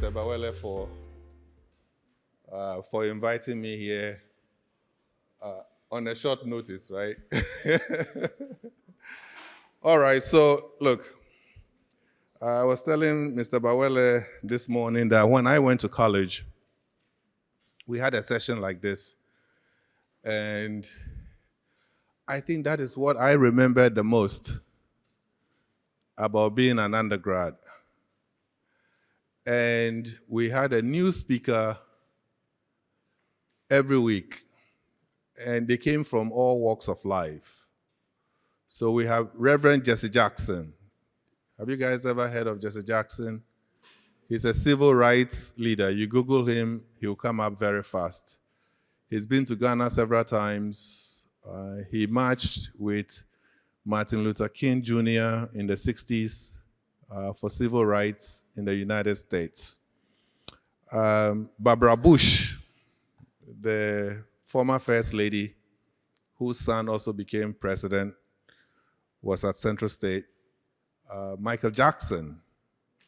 Mr. Bawele for inviting me here on a short notice, right? All right, so look, I was telling Mr. Bawele this morning that when I went to college, we had a session like this, and I think that is what I remember the most about being an undergrad. And we had a new speaker every week, and they came from all walks of life. So we have Reverend Jesse Jackson. Have you guys ever heard of Jesse Jackson? He's a civil rights leader. You Google him, he'll come up very fast. He's been to Ghana several times. He marched with Martin Luther King Jr. in the 60s for civil rights in the United States. Barbara Bush, the former First Lady, whose son also became president, was at Central State. Michael Jackson.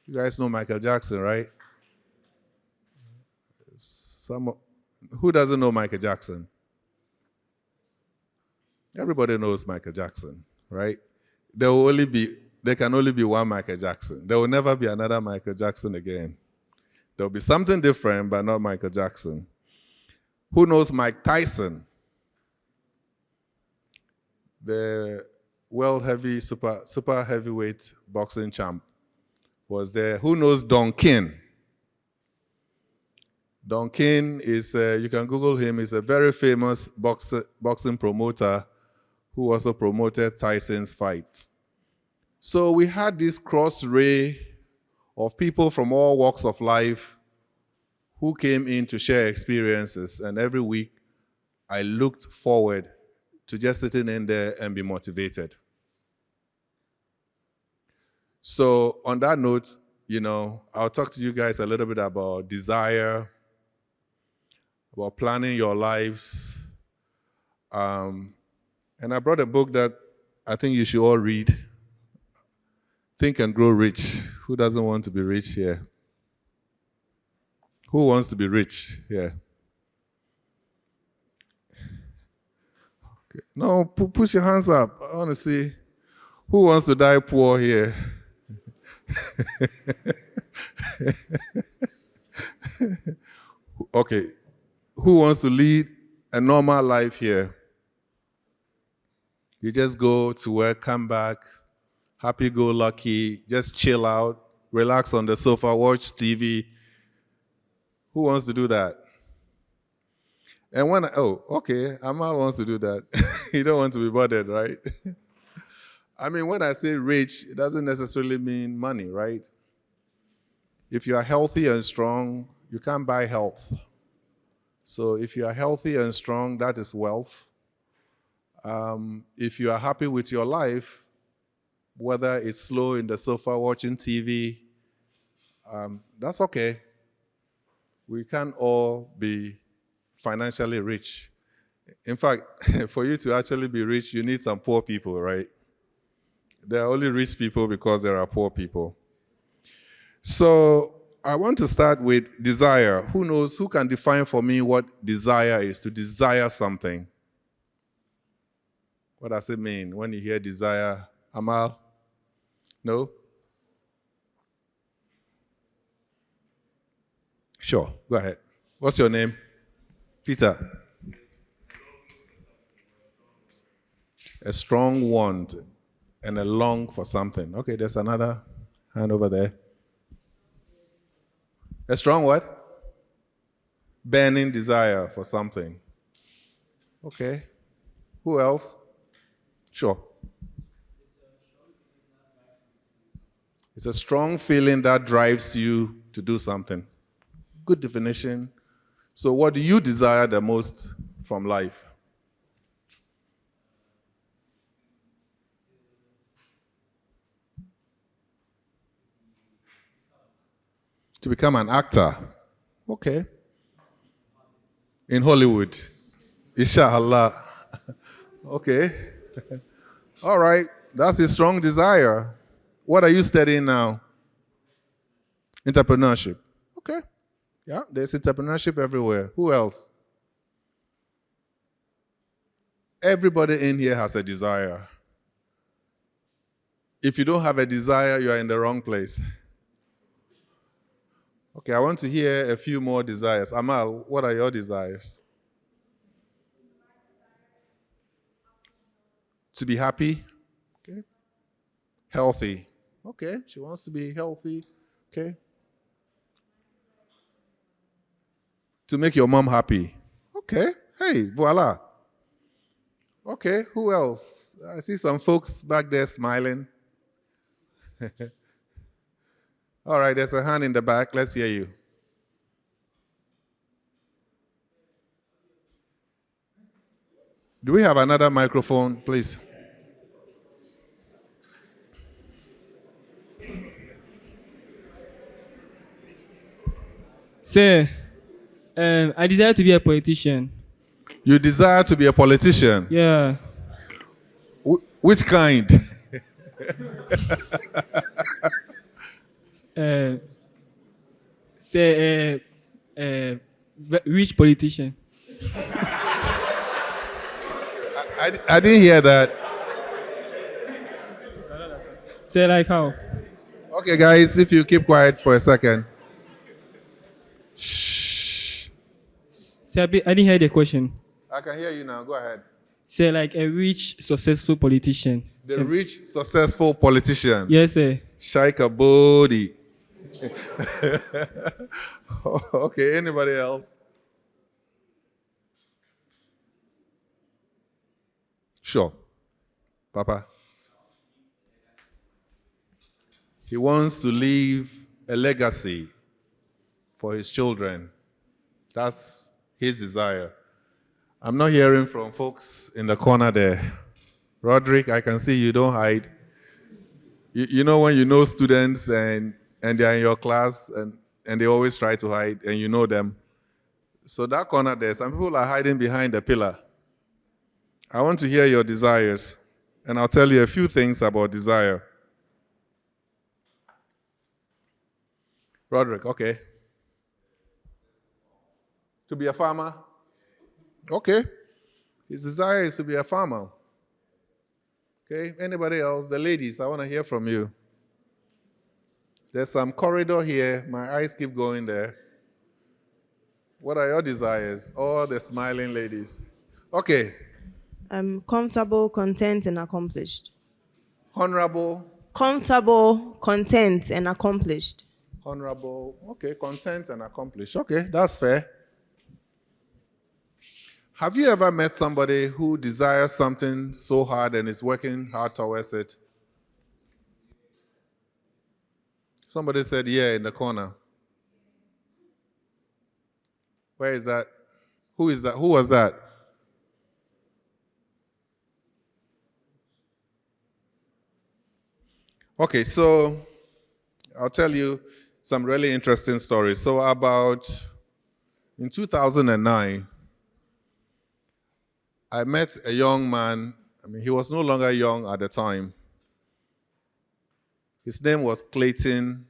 You guys know Michael Jackson, right? Who doesn't know Michael Jackson? Everybody knows Michael Jackson, right? There can only be one Michael Jackson. There will never be another Michael Jackson again. There will be something different, but not Michael Jackson. Who knows Mike Tyson? The world super heavyweight boxing champ was there. Who knows Don King? Don King is, you can Google him, he's a very famous boxing promoter who also promoted Tyson's fights. So we had this cross-ray of people from all walks of life who came in to share experiences, and every week I looked forward to just sitting in there and be motivated. So on that note, I'll talk to you guys a little bit about desire, about planning your lives. And I brought a book that I think you should all read. Think and Grow Rich. Who doesn't want to be rich here? Who wants to be rich here? Okay. No, push your hands up. I want to see who wants to die poor here. Okay. Who wants to lead a normal life here? You just go to work, come back, happy-go-lucky, just chill out, relax on the sofa, watch TV. Who wants to do that? And Amal wants to do that. You don't want to be bothered, right? I mean, when I say rich, it doesn't necessarily mean money, right? If you are healthy and strong, you can't buy health. So if you are healthy and strong, that is wealth. If you are happy with your life, whether it's slow in the sofa watching TV, that's okay. We can't all be financially rich. In fact, for you to actually be rich, you need some poor people, right? There are only rich people because there are poor people. So I want to start with desire. Who can define for me what desire is, to desire something? What does it mean when you hear desire? Amal? No? Sure, go ahead. What's your name? Peter. A strong want and a long for something. Okay, there's another hand over there. A strong what? Burning desire for something. Okay. Who else? Sure. It's a strong feeling that drives you to do something. Good definition. So what do you desire the most from life? To become an actor. Okay. In Hollywood. Inshallah. Okay. All right. That's a strong desire. What are you studying now? Entrepreneurship. Okay. Yeah, there's entrepreneurship everywhere. Who else? Everybody in here has a desire. If you don't have a desire, you are in the wrong place. Okay, I want to hear a few more desires. Amal, what are your desires? To be happy. Okay. Healthy. Okay, she wants to be healthy. Okay. To make your mom happy. Okay. Hey, voila. Okay, who else? I see some folks back there smiling. All right, there's a hand in the back. Let's hear you. Do we have another microphone, please? Sir, I desire to be a politician. You desire to be a politician? Yeah. Which kind? Say, rich politician. I didn't hear that. Say like how? Okay, guys, if you keep quiet for a second. Shh. Say, I didn't hear the question. I can hear you now. Go ahead. Say like a rich, successful politician. The rich, successful politician. Yes, sir. Shaika Bodhi. Okay, anybody else? Sure. Papa. He wants to leave a legacy for his children. That's his desire. I'm not hearing from folks in the corner there. Roderick, I can see you don't hide. You know when you know students and they're in your class and they always try to hide and you know them. So that corner there, some people are hiding behind the pillar. I want to hear your desires, and I'll tell you a few things about desire. Roderick, okay. To be a farmer? Okay. His desire is to be a farmer. Okay, anybody else? The ladies, I want to hear from you. There's some corridor here. My eyes keep going there. What are your desires? All the smiling ladies. Okay. I'm comfortable, content, and accomplished. Honorable. Comfortable, content, and accomplished. Honorable. Okay, content and accomplished. Okay, that's fair. Have you ever met somebody who desires something so hard and is working hard towards it? Somebody said, yeah, in the corner. Where is that? Who is that? Who was that? Okay, so I'll tell you some really interesting stories. So in 2009, I met a young man. I mean, he was no longer young at the time. His name was Clayton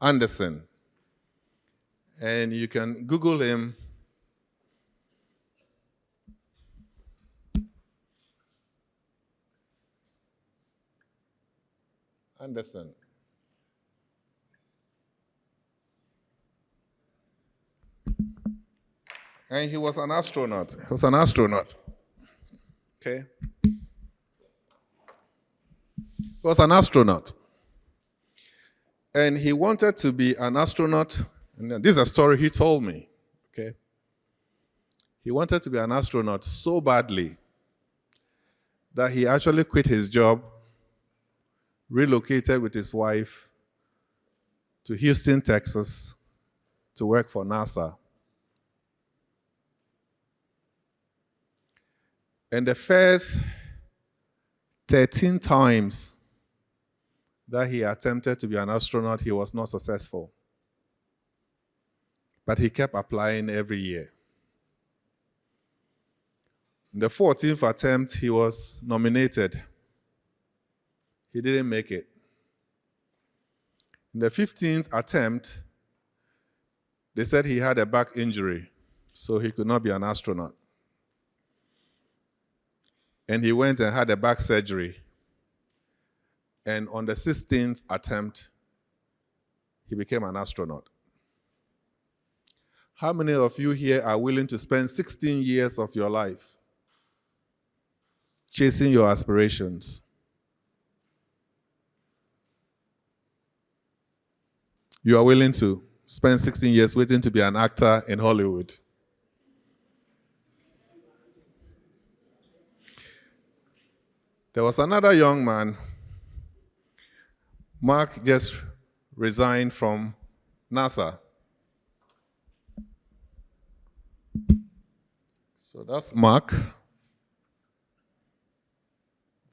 Anderson. And you can Google him. Anderson. And he was an astronaut. He was an astronaut. Okay? He was an astronaut. And he wanted to be an astronaut. And this is a story he told me. Okay? He wanted to be an astronaut so badly that he actually quit his job, relocated with his wife to Houston, Texas, to work for NASA. And the first 13 times that he attempted to be an astronaut, he was not successful. But he kept applying every year. In the 14th attempt, he was nominated. He didn't make it. In the 15th attempt, They said he had a back injury, so he could not be an astronaut. And he went and had a back surgery. And on the 16th attempt, he became an astronaut. How many of you here are willing to spend 16 years of your life chasing your aspirations? You are willing to spend 16 years waiting to be an actor in Hollywood? There was another young man. Mark just resigned from NASA. So that's Mark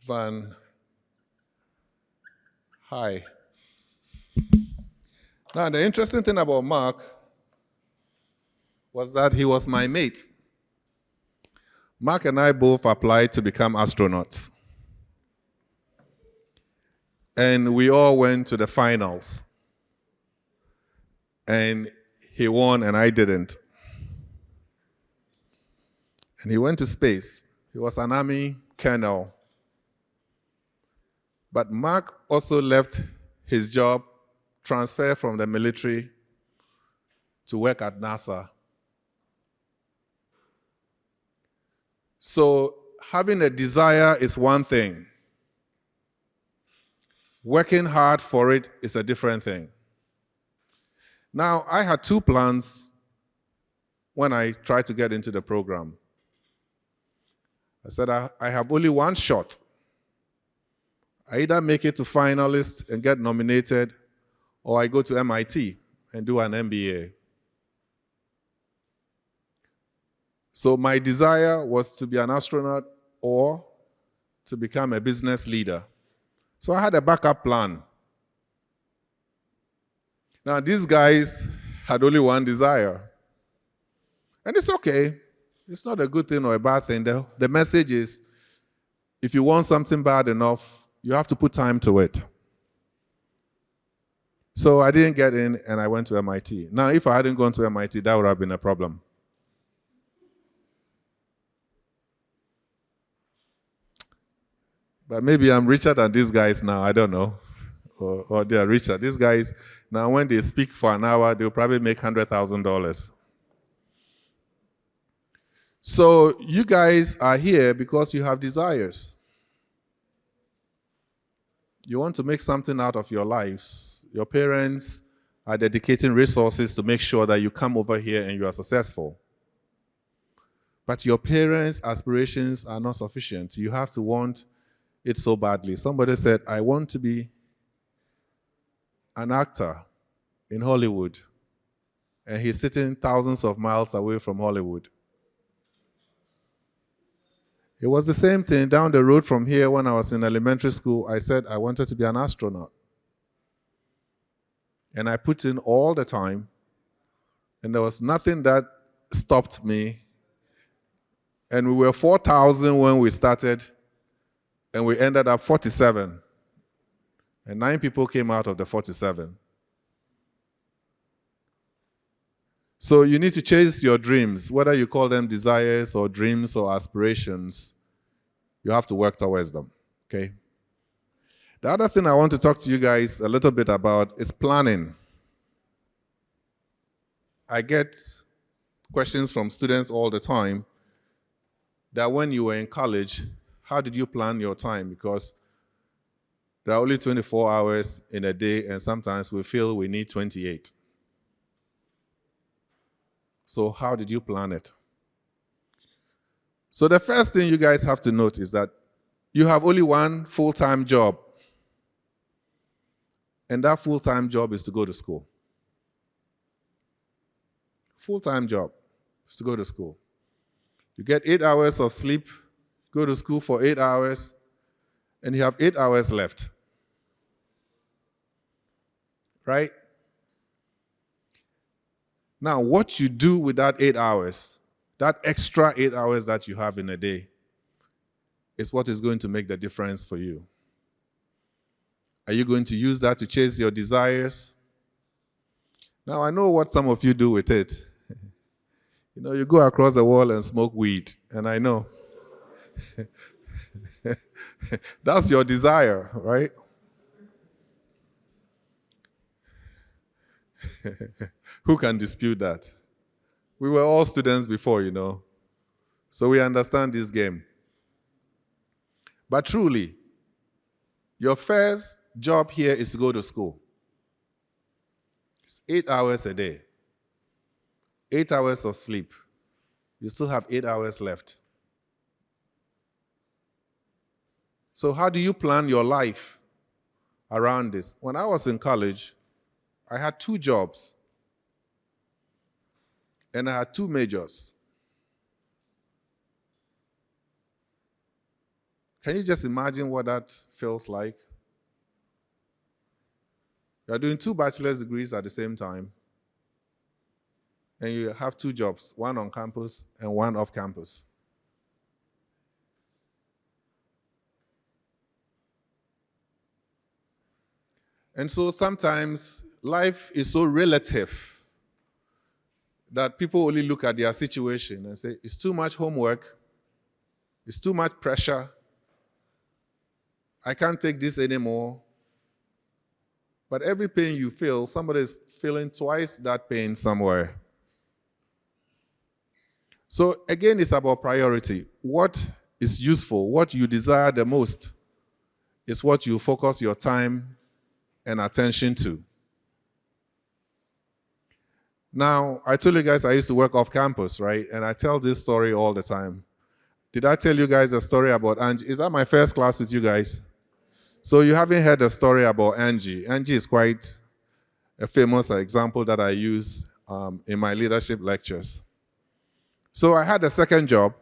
Van. Hi. Now, the interesting thing about Mark was that he was my mate. Mark and I both applied to become astronauts. And we all went to the finals. And he won and I didn't. And he went to space. He was an Army colonel. But Mark also left his job, transferred from the military to work at NASA. So having a desire is one thing. Working hard for it is a different thing. Now, I had two plans when I tried to get into the program. I said, I have only one shot. I either make it to finalists and get nominated, or I go to MIT and do an MBA. So my desire was to be an astronaut or to become a business leader. So I had a backup plan. Now, these guys had only one desire. And it's okay. It's not a good thing or a bad thing. The message is, if you want something bad enough, you have to put time to it. So I didn't get in, and I went to MIT. Now, if I hadn't gone to MIT, that would have been a problem. But maybe I'm richer than these guys now, I don't know. Or they are richer. These guys, now when they speak for an hour, they'll probably make $100,000. So you guys are here because you have desires. You want to make something out of your lives. Your parents are dedicating resources to make sure that you come over here and you are successful. But your parents' aspirations are not sufficient. You have to want it so badly. Somebody said, I want to be an actor in Hollywood. And he's sitting thousands of miles away from Hollywood. It was the same thing down the road from here when I was in elementary school. I said I wanted to be an astronaut. And I put in all the time. And there was nothing that stopped me. And we were 4,000 when we started. And we ended up 47. And 9 people came out of the 47. So you need to chase your dreams, whether you call them desires or dreams or aspirations. You have to work towards them, okay? The other thing I want to talk to you guys a little bit about is planning. I get questions from students all the time that when you were in college, how did you plan your time? Because there are only 24 hours in a day, and sometimes we feel we need 28. So how did you plan it? So the first thing you guys have to note is that you have only one full-time job. And that full-time job is to go to school. Full-time job is to go to school. You get 8 hours of sleep, go to school for 8 hours, and you have 8 hours left. Right? Now, what you do with that 8 hours, that extra 8 hours that you have in a day, is what is going to make the difference for you. Are you going to use that to chase your desires? Now, I know what some of you do with it. You go across the wall and smoke weed, and I know. That's your desire, right? Who can dispute that? We were all students before, so we understand this game. But truly, your first job here is to go to school. It's 8 hours a day. 8 hours of sleep. You still have 8 hours left. So how do you plan your life around this? When I was in college, I had 2 jobs. And I had 2 majors. Can you just imagine what that feels like? You're doing 2 bachelor's degrees at the same time. And you have 2 jobs, one on campus and one off campus. And so sometimes life is so relative that people only look at their situation and say, it's too much homework, it's too much pressure, I can't take this anymore. But every pain you feel, somebody is feeling twice that pain somewhere. So again, it's about priority. What is useful, what you desire the most, is what you focus your time and attention to. Now, I told you guys I used to work off campus, right? And I tell this story all the time. Did I tell you guys a story about Angie? Is that my first class with you guys? So you haven't heard a story about Angie. Angie is quite a famous example that I use in my leadership lectures. So I had a second job,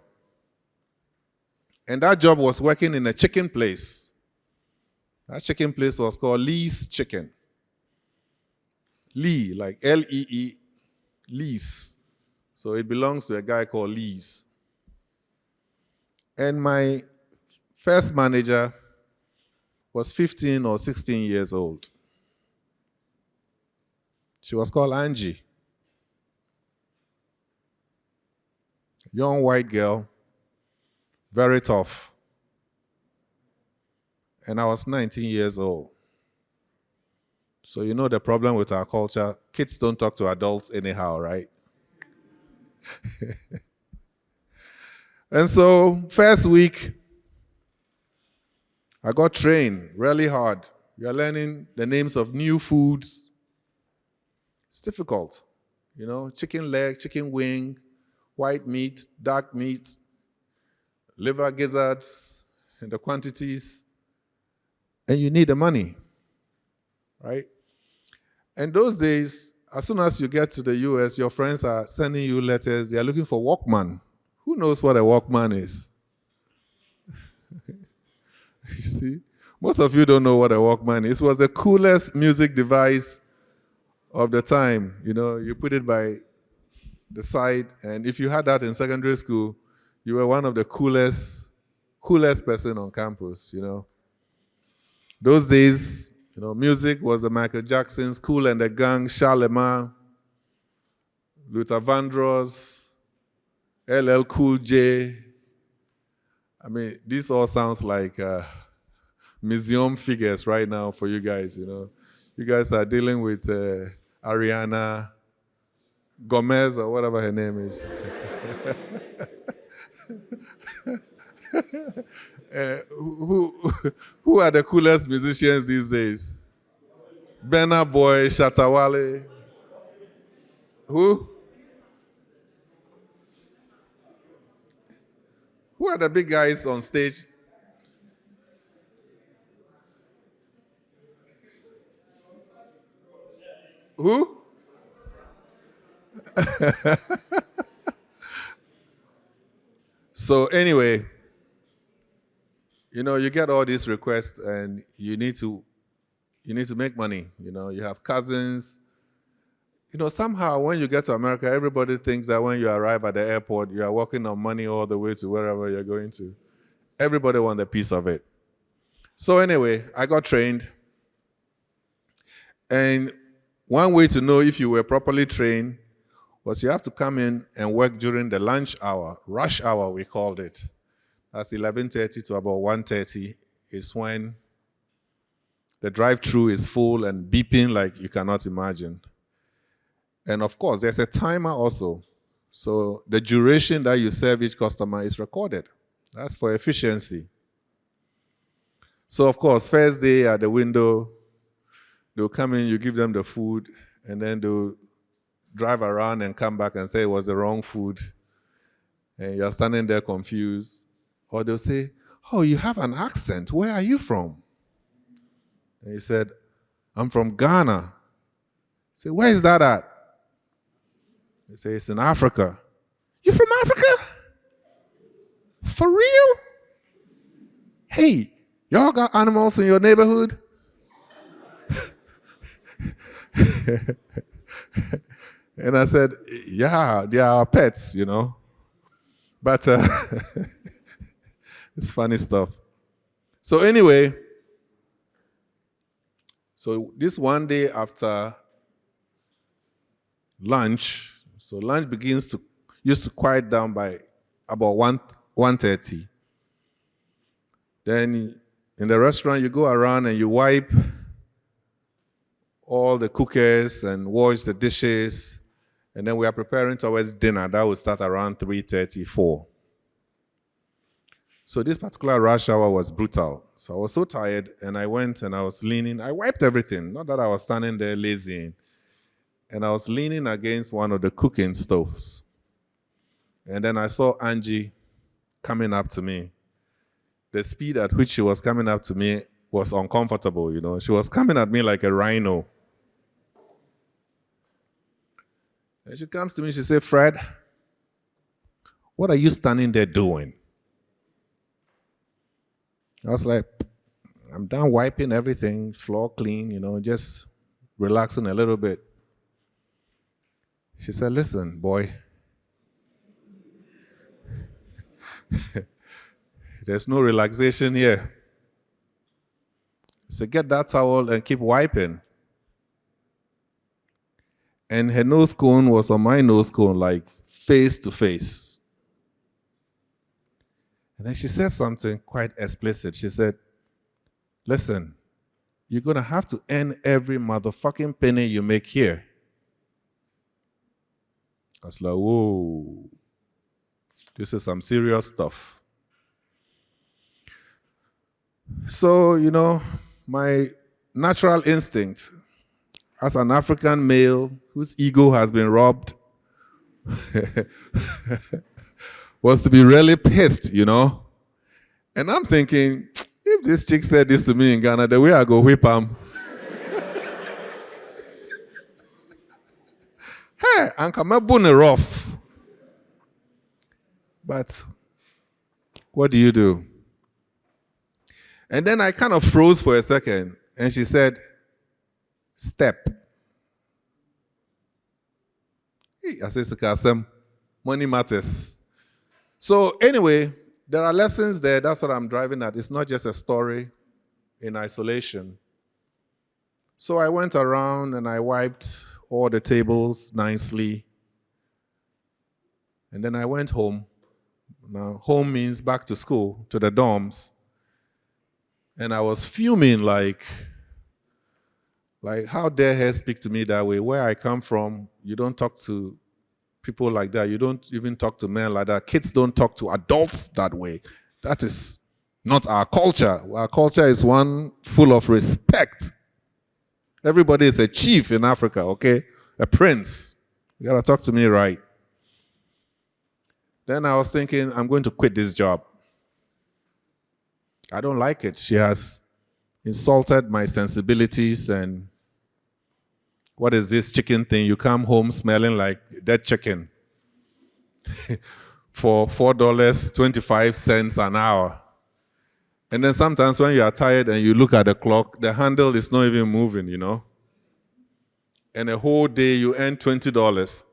and that job was working in a chicken place. That chicken place was called Lee's Chicken. Lee, like L-E-E, Lee's. So it belongs to a guy called Lee's. And my first manager was 15 or 16 years old. She was called Angie. Young white girl, very tough. And I was 19 years old. So you know the problem with our culture, kids don't talk to adults anyhow, right? And so first week, I got trained really hard. You're learning the names of new foods. It's difficult. Chicken leg, chicken wing, white meat, dark meat, liver gizzards, and the quantities. And you need the money, right? And those days, as soon as you get to the US, your friends are sending you letters. They are looking for Walkman. Who knows what a Walkman is? You see? Most of you don't know what a Walkman is. It was the coolest music device of the time. You put it by the side, and if you had that in secondary school, you were one of the coolest person on campus, Those days, music was the Michael Jacksons, Kool and the Gang, Charlemagne, Luther Vandross, LL Cool J. I mean, this all sounds like museum figures right now for you guys, You guys are dealing with Ariana Gomez or whatever her name is. Who are the coolest musicians these days? Burna Boy, Shatta Wale. Who? Who are the big guys on stage? Who? So anyway, you get all these requests and you need to make money. You have cousins. Somehow when you get to America, everybody thinks that when you arrive at the airport, you are working on money all the way to wherever you're going to. Everybody wants a piece of it. So anyway, I got trained. And one way to know if you were properly trained was you have to come in and work during the lunch hour, rush hour we called it. That's 11:30 to about 1:30 is when the drive-through is full and beeping like you cannot imagine. And of course, there's a timer also. So the duration that you serve each customer is recorded. That's for efficiency. So of course, first day at the window, they'll come in, you give them the food, and then they'll drive around and come back and say it was the wrong food. And you're standing there confused. Or they'll say, oh, you have an accent. Where are you from? And he said, I'm from Ghana. Say, where is that at? They say, it's in Africa. You from Africa? For real? Hey, y'all got animals in your neighborhood? And I said, yeah, they are pets, you know. But it's funny stuff. So anyway, so this one day after lunch, so lunch used to quiet down by about 1:30. Then in the restaurant, you go around and you wipe all the cookers and wash the dishes. And then we are preparing towards dinner. That will start around 3:34. So this particular rush hour was brutal. So I was so tired, and I went and I was leaning. I wiped everything. Not that I was standing there lazy. And I was leaning against one of the cooking stoves. And then I saw Angie coming up to me. The speed at which she was coming up to me was uncomfortable, you know. She was coming at me like a rhino. And she comes to me, she said, Fred, what are you standing there doing? I was like, I'm done wiping everything, floor clean, you know, just relaxing a little bit. She said, listen, boy, there's no relaxation here. So get that towel and keep wiping. And her nose cone was on my nose cone, like face to face. And then she said something quite explicit. She said, listen, you're going to have to earn every motherfucking penny you make here. I was like, whoa, this is some serious stuff. So, you know, my natural instinct as an African male whose ego has been robbed was to be really pissed, you know. And I'm thinking, if this chick said this to me in Ghana, the way I go whip him. Hey, I'm coming rough. But what do you do? And then I kind of froze for a second, and she said, step. I said, money matters. So anyway, there are lessons there. That's what I'm driving at. It's not just a story in isolation. So I went around and I wiped all the tables nicely. And then I went home. Now, home means back to school, to the dorms. And I was fuming like how dare her speak to me that way? Where I come from, you don't talk to people like that. You don't even talk to men like that. Kids don't talk to adults that way. That is not our culture. Our culture is one full of respect. Everybody is a chief in Africa, okay? A prince. You gotta talk to me right. Then I was thinking, I'm going to quit this job. I don't like it. She has insulted my sensibilities, and what is this chicken thing? You come home smelling like dead chicken for $4.25 an hour. And then sometimes when you are tired and you look at the clock, the handle is not even moving, you know. And a whole day you earn $20.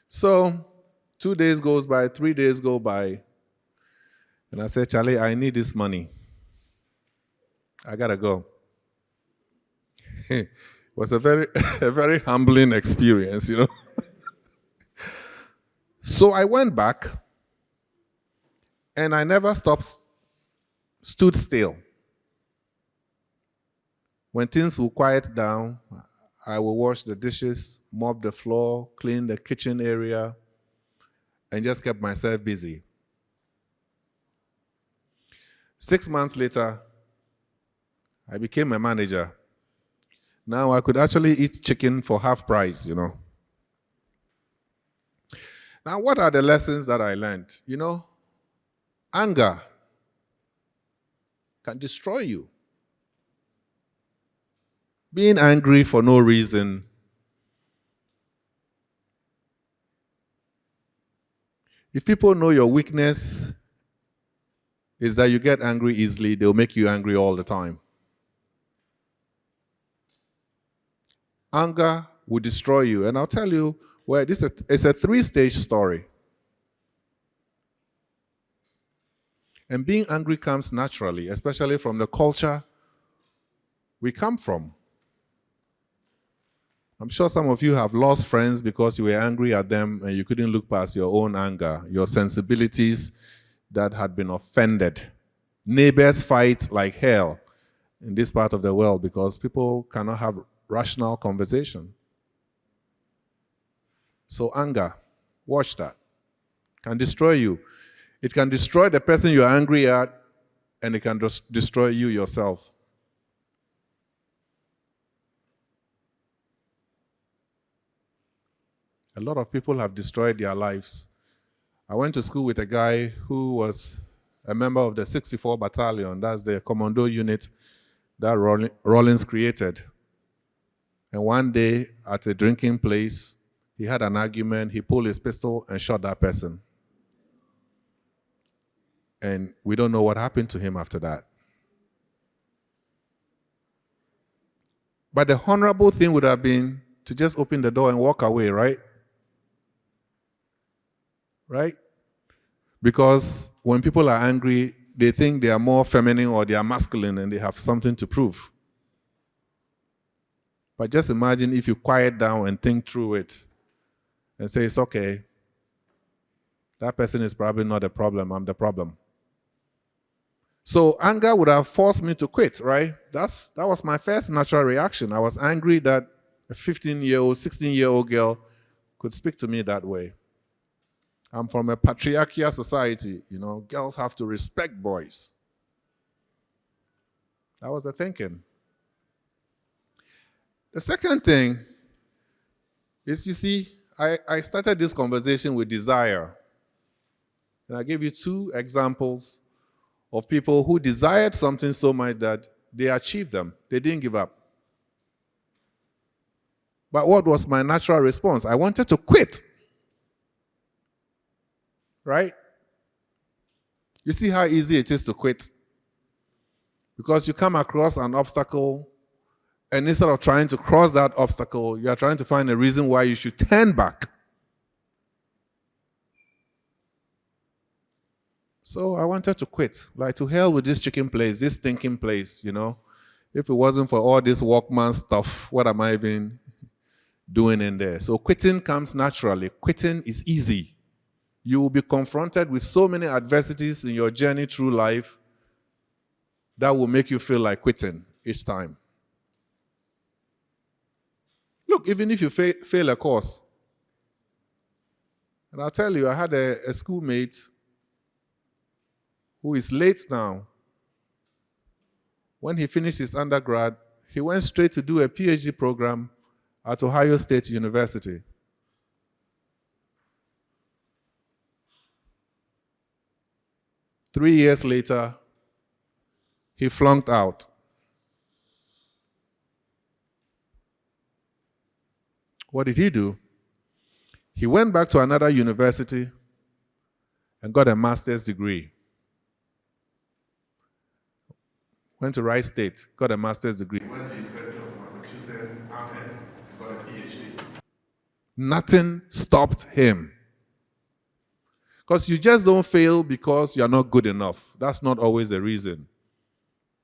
So 2 days goes by, 3 days go by. And I said, Charlie, I need this money. I gotta go. It was a very, a very humbling experience, you know. So I went back, and I never stood still. When things will quiet down, I will wash the dishes, mop the floor, clean the kitchen area, and just kept myself busy. 6 months later, I became a manager. Now I could actually eat chicken for half price, you know. Now, what are the lessons that I learned? You know, anger can destroy you. Being angry for no reason. If people know your weakness is that you get angry easily, they'll make you angry all the time. Anger will destroy you. And I'll tell you, well, it's a 3-stage story. And being angry comes naturally, especially from the culture we come from. I'm sure some of you have lost friends because you were angry at them and you couldn't look past your own anger, your sensibilities that had been offended. Neighbors fight like hell in this part of the world because people cannot have rational conversation. So anger, watch that, can destroy you. It can destroy the person you're angry at, and it can just destroy you yourself. A lot of people have destroyed their lives. I went to school with a guy who was a member of the 64 Battalion. That's the commando unit that Rawlins created. And one day at a drinking place, he had an argument, he pulled his pistol and shot that person. And we don't know what happened to him after that. But the honorable thing would have been to just open the door and walk away, right? Right? Because when people are angry, they think they are more feminine or they are masculine and they have something to prove. But just imagine if you quiet down and think through it and say, it's okay. That person is probably not the problem, I'm the problem. So anger would have forced me to quit, right? That was my first natural reaction. I was angry that a 15-year-old, 16-year-old girl could speak to me that way. I'm from a patriarchal society, you know, girls have to respect boys. That was the thinking. The second thing is, you see, I started this conversation with desire. And I gave you 2 examples of people who desired something so much that they achieved them. They didn't give up. But what was my natural response? I wanted to quit. Right? You see how easy it is to quit? Because you come across an obstacle, and instead of trying to cross that obstacle, you are trying to find a reason why you should turn back. So I wanted to quit. Like, to hell with this chicken place, this stinking place, you know. If it wasn't for all this Walkman stuff, what am I even doing in there? So quitting comes naturally. Quitting is easy. You will be confronted with so many adversities in your journey through life that will make you feel like quitting each time. Look, even if you fail a course, and I'll tell you, I had a schoolmate who is late now. When he finished his undergrad, he went straight to do a PhD program at Ohio State University. Three years later, he flunked out. What did he do? He went back to another university and got a master's degree. Went to Rice State, got a master's degree. Went to University of Massachusetts, Amherst, got a PhD. Nothing stopped him. Because you just don't fail because you're not good enough. That's not always the reason.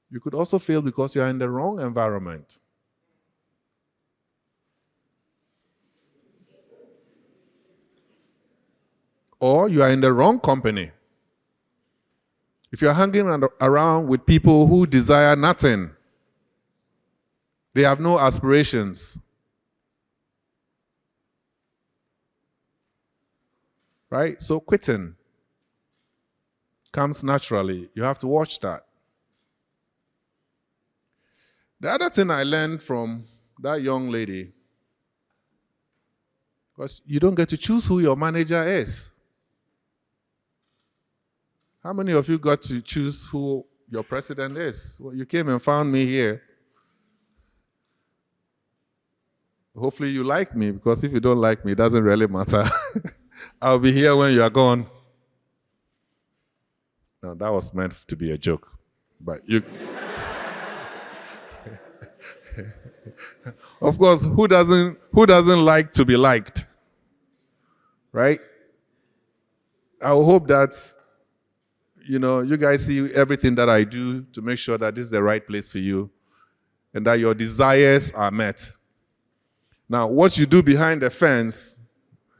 You could also fail because you're in the wrong environment. or you are in the wrong company. If you're hanging around with people who desire nothing, they have no aspirations, right? So quitting comes naturally. You have to watch that. The other thing I learned from that young lady was you don't get to choose who your manager is. How many of you got to choose who your president is? Well, you came and found me here. Hopefully you like me, because if you don't like me, it doesn't really matter. I'll be here when you are gone. No, that was meant to be a joke. But you... Of course, who doesn't like to be liked? Right? I hope that, you guys see everything that I do to make sure that this is the right place for you and that your desires are met. Now, what you do behind the fence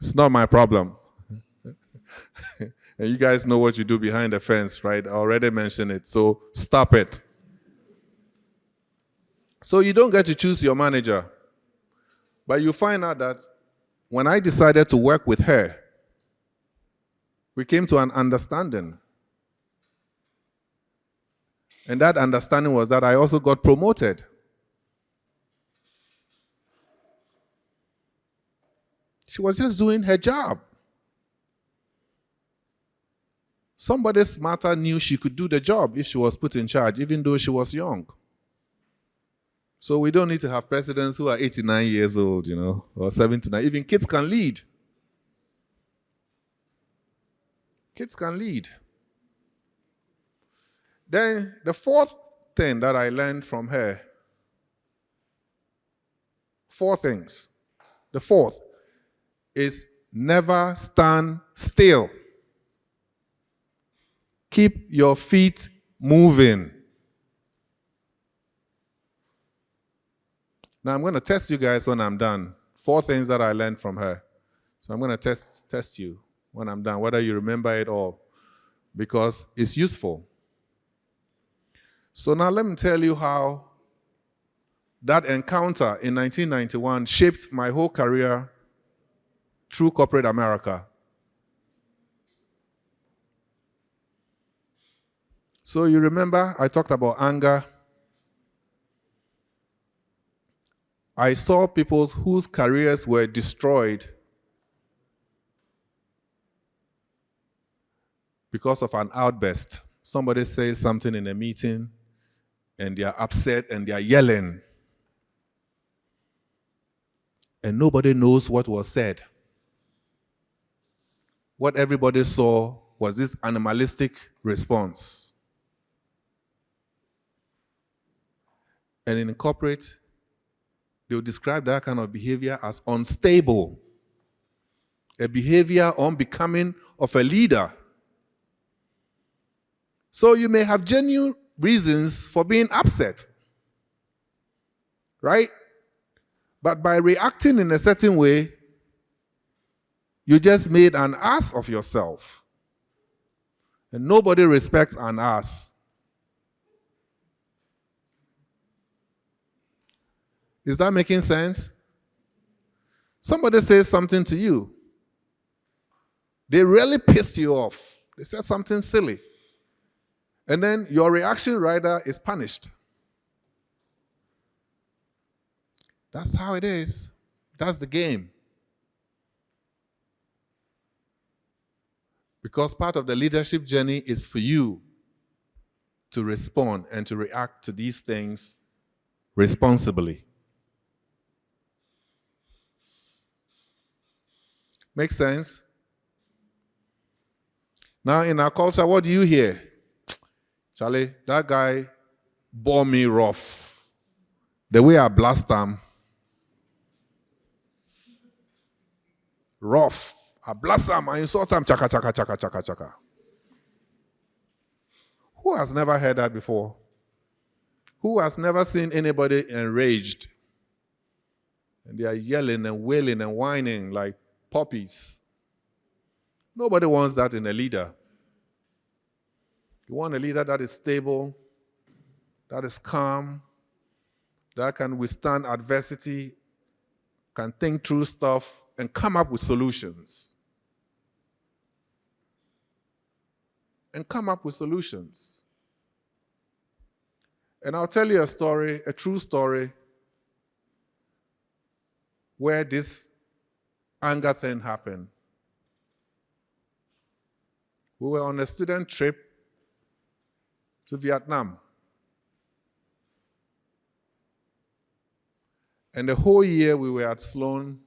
is not my problem. And you guys know what you do behind the fence, right? I already mentioned it, so stop it. So you don't get to choose your manager. But you find out that when I decided to work with her, we came to an understanding. And that understanding was that I also got promoted. She was just doing her job. Somebody smarter knew she could do the job if she was put in charge, even though she was young. So we don't need to have presidents who are 89 years old, or 79. Even kids can lead. Kids can lead. Then the fourth thing that I learned from her, 4 things. The fourth is never stand still. Keep your feet moving. Now I'm going to test you guys when I'm done. 4 things that I learned from her. So I'm going to test you when I'm done, whether you remember it all, because it's useful. So now let me tell you how that encounter in 1991 shaped my whole career through corporate America. So you remember I talked about anger. I saw people whose careers were destroyed because of an outburst. Somebody says something in a meeting and they are upset and they are yelling. And nobody knows what was said. What everybody saw was this animalistic response. And in corporate, they would describe that kind of behavior as unstable, a behavior unbecoming of a leader. So you may have genuine reasons for being upset, right? But by reacting in a certain way, you just made an ass of yourself. And nobody respects an ass. Is that making sense? Somebody says something to you. They really pissed you off. They said something silly. And then your reaction rider is punished. That's how it is. That's the game. Because part of the leadership journey is for you to respond and to react to these things responsibly. Make sense? Now, in our culture, what do you hear? Charlie, that guy bore me rough. The way I blast him, rough. I blast him, I insult him, chaka, chaka, chaka, chaka, chaka. Who has never heard that before? Who has never seen anybody enraged? And they are yelling and wailing and whining like puppies. Nobody wants that in a leader. You want a leader that is stable, that is calm, that can withstand adversity, can think through stuff, and come up with solutions. And come up with solutions. And I'll tell you a story, a true story, where this anger thing happened. We were on a student trip to Vietnam. And the whole year we were at Sloan,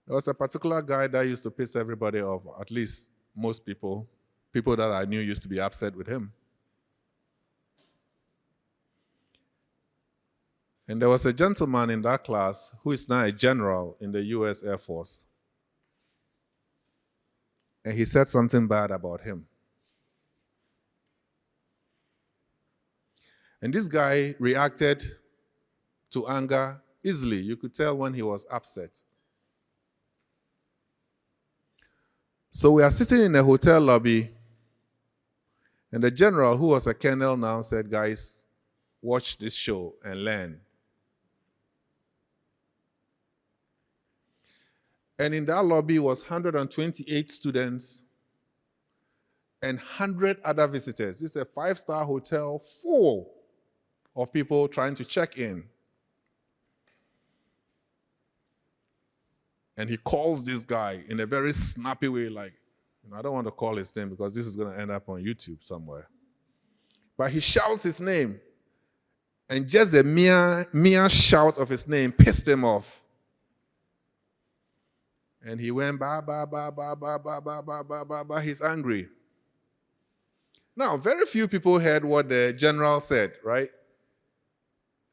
there was a particular guy that used to piss everybody off, at least most people. People that I knew used to be upset with him. And there was a gentleman in that class who is now a general in the US Air Force. And he said something bad about him. And this guy reacted to anger easily. You could tell when he was upset. So we are sitting in a hotel lobby, and the general, who was a colonel now, said, guys, watch this show and learn. And in that lobby was 128 students and 100 other visitors. This is a 5-star hotel full of people trying to check in. And he calls this guy in a very snappy way, like, I don't want to call his name because this is going to end up on YouTube somewhere. But he shouts his name. And just the mere shout of his name pissed him off. And he went, ba, ba, ba, ba, ba, ba, ba, ba, ba, ba, ba. He's angry. Now, very few people heard what the general said, right?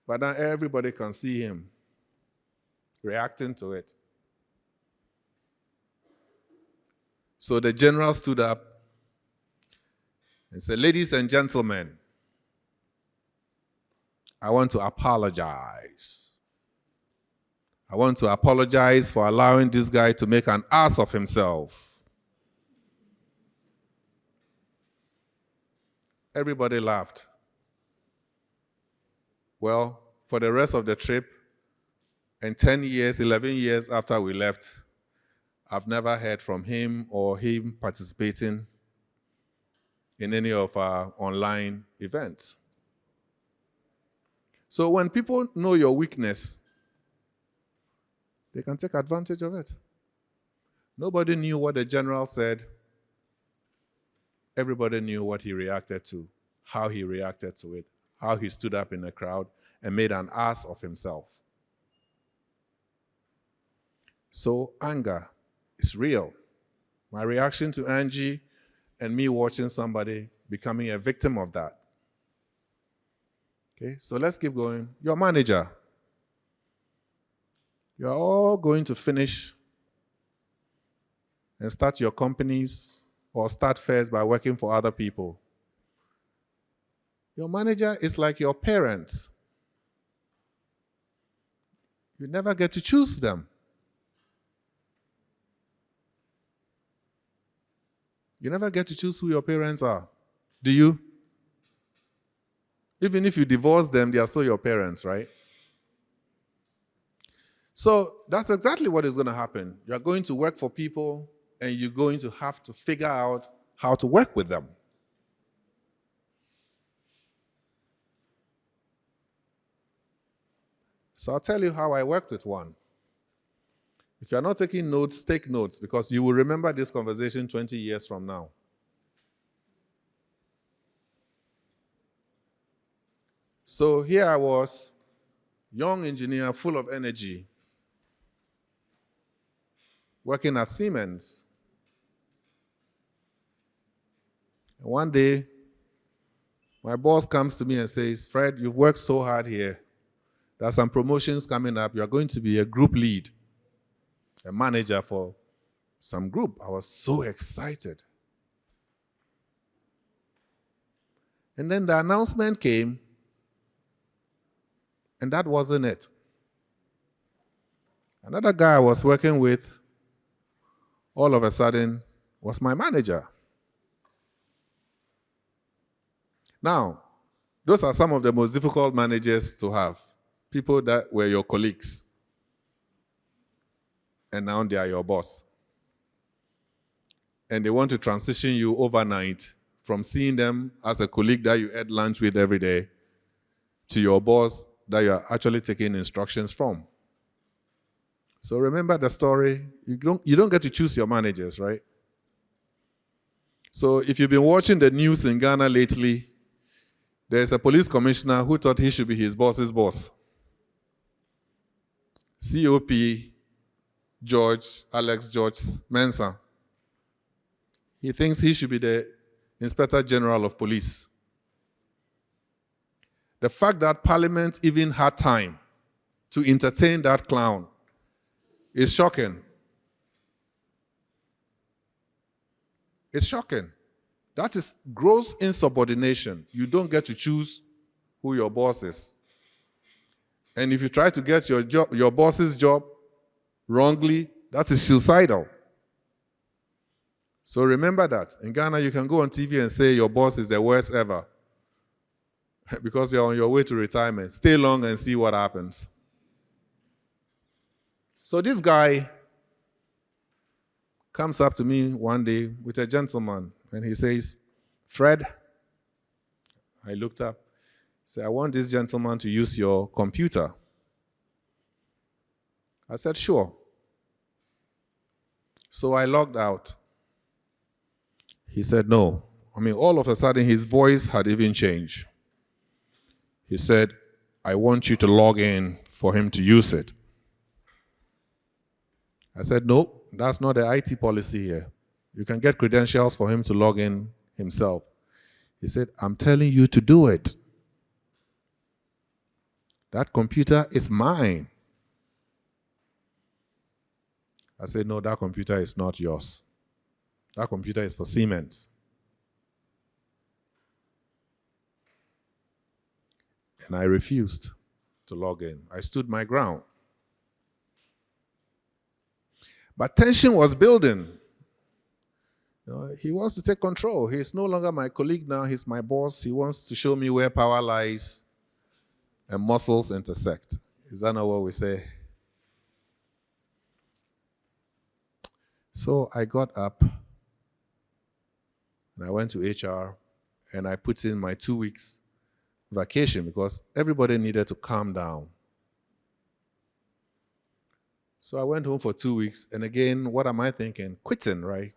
But now everybody can see him reacting to it. So the general stood up and said, ladies and gentlemen, I want to apologize. I want to apologize for allowing this guy to make an ass of himself. Everybody laughed. Well, for the rest of the trip, and 10 years, 11 years after we left, I've never heard from him or him participating in any of our online events. So when people know your weakness, they can take advantage of it. Nobody knew what the general said. Everybody knew what he reacted to, how he reacted to it, how he stood up in the crowd and made an ass of himself. So anger is real. My reaction to Angie and me watching somebody becoming a victim of that. Okay, so let's keep going. Your manager. You're all going to finish and start your companies or start first by working for other people. Your manager is like your parents. You never get to choose them. You never get to choose who your parents are. Do you? Even if you divorce them, they are still your parents, right? So that's exactly what is going to happen. You're going to work for people, and you're going to have to figure out how to work with them. So I'll tell you how I worked with one. If you're not taking notes, take notes, because you will remember this conversation 20 years from now. So here I was, young engineer, full of energy, working at Siemens. And one day, my boss comes to me and says, Fred, you've worked so hard here. There are some promotions coming up. You're going to be a group lead, a manager for some group. I was so excited. And then the announcement came, and that wasn't it. Another guy I was working with all of a sudden was my manager. Now, those are some of the most difficult managers to have. People that were your colleagues. And now they are your boss. And they want to transition you overnight from seeing them as a colleague that you ate lunch with every day to your boss that you are actually taking instructions from. So remember the story. You don't get to choose your managers, right? So if you've been watching the news in Ghana lately, there's a police commissioner who thought he should be his boss's boss. COP Alex George Mensah. He thinks he should be the Inspector General of Police. The fact that Parliament even had time to entertain that clown is shocking. It's shocking. That is gross insubordination. You don't get to choose who your boss is. And if you try to get your boss's job wrongly, that is suicidal. So remember that. In Ghana, you can go on TV and say your boss is the worst ever because you're on your way to retirement. Stay long and see what happens. So this guy comes up to me one day with a gentleman, and he says, Fred, I looked up, said, I want this gentleman to use your computer. I said, sure. So I logged out. He said, no. All of a sudden, his voice had even changed. He said, I want you to log in for him to use it. I said, no, that's not the IT policy here. You can get credentials for him to log in himself. He said, I'm telling you to do it. That computer is mine. I said, no, that computer is not yours. That computer is for Siemens. And I refused to log in. I stood my ground. But tension was building. He wants to take control. He's no longer my colleague now. He's my boss. He wants to show me where power lies and muscles intersect. Is that not what we say? So I got up and I went to HR and I put in my 2 weeks vacation because everybody needed to calm down. So I went home for 2 weeks, and again, what am I thinking? Quitting, right?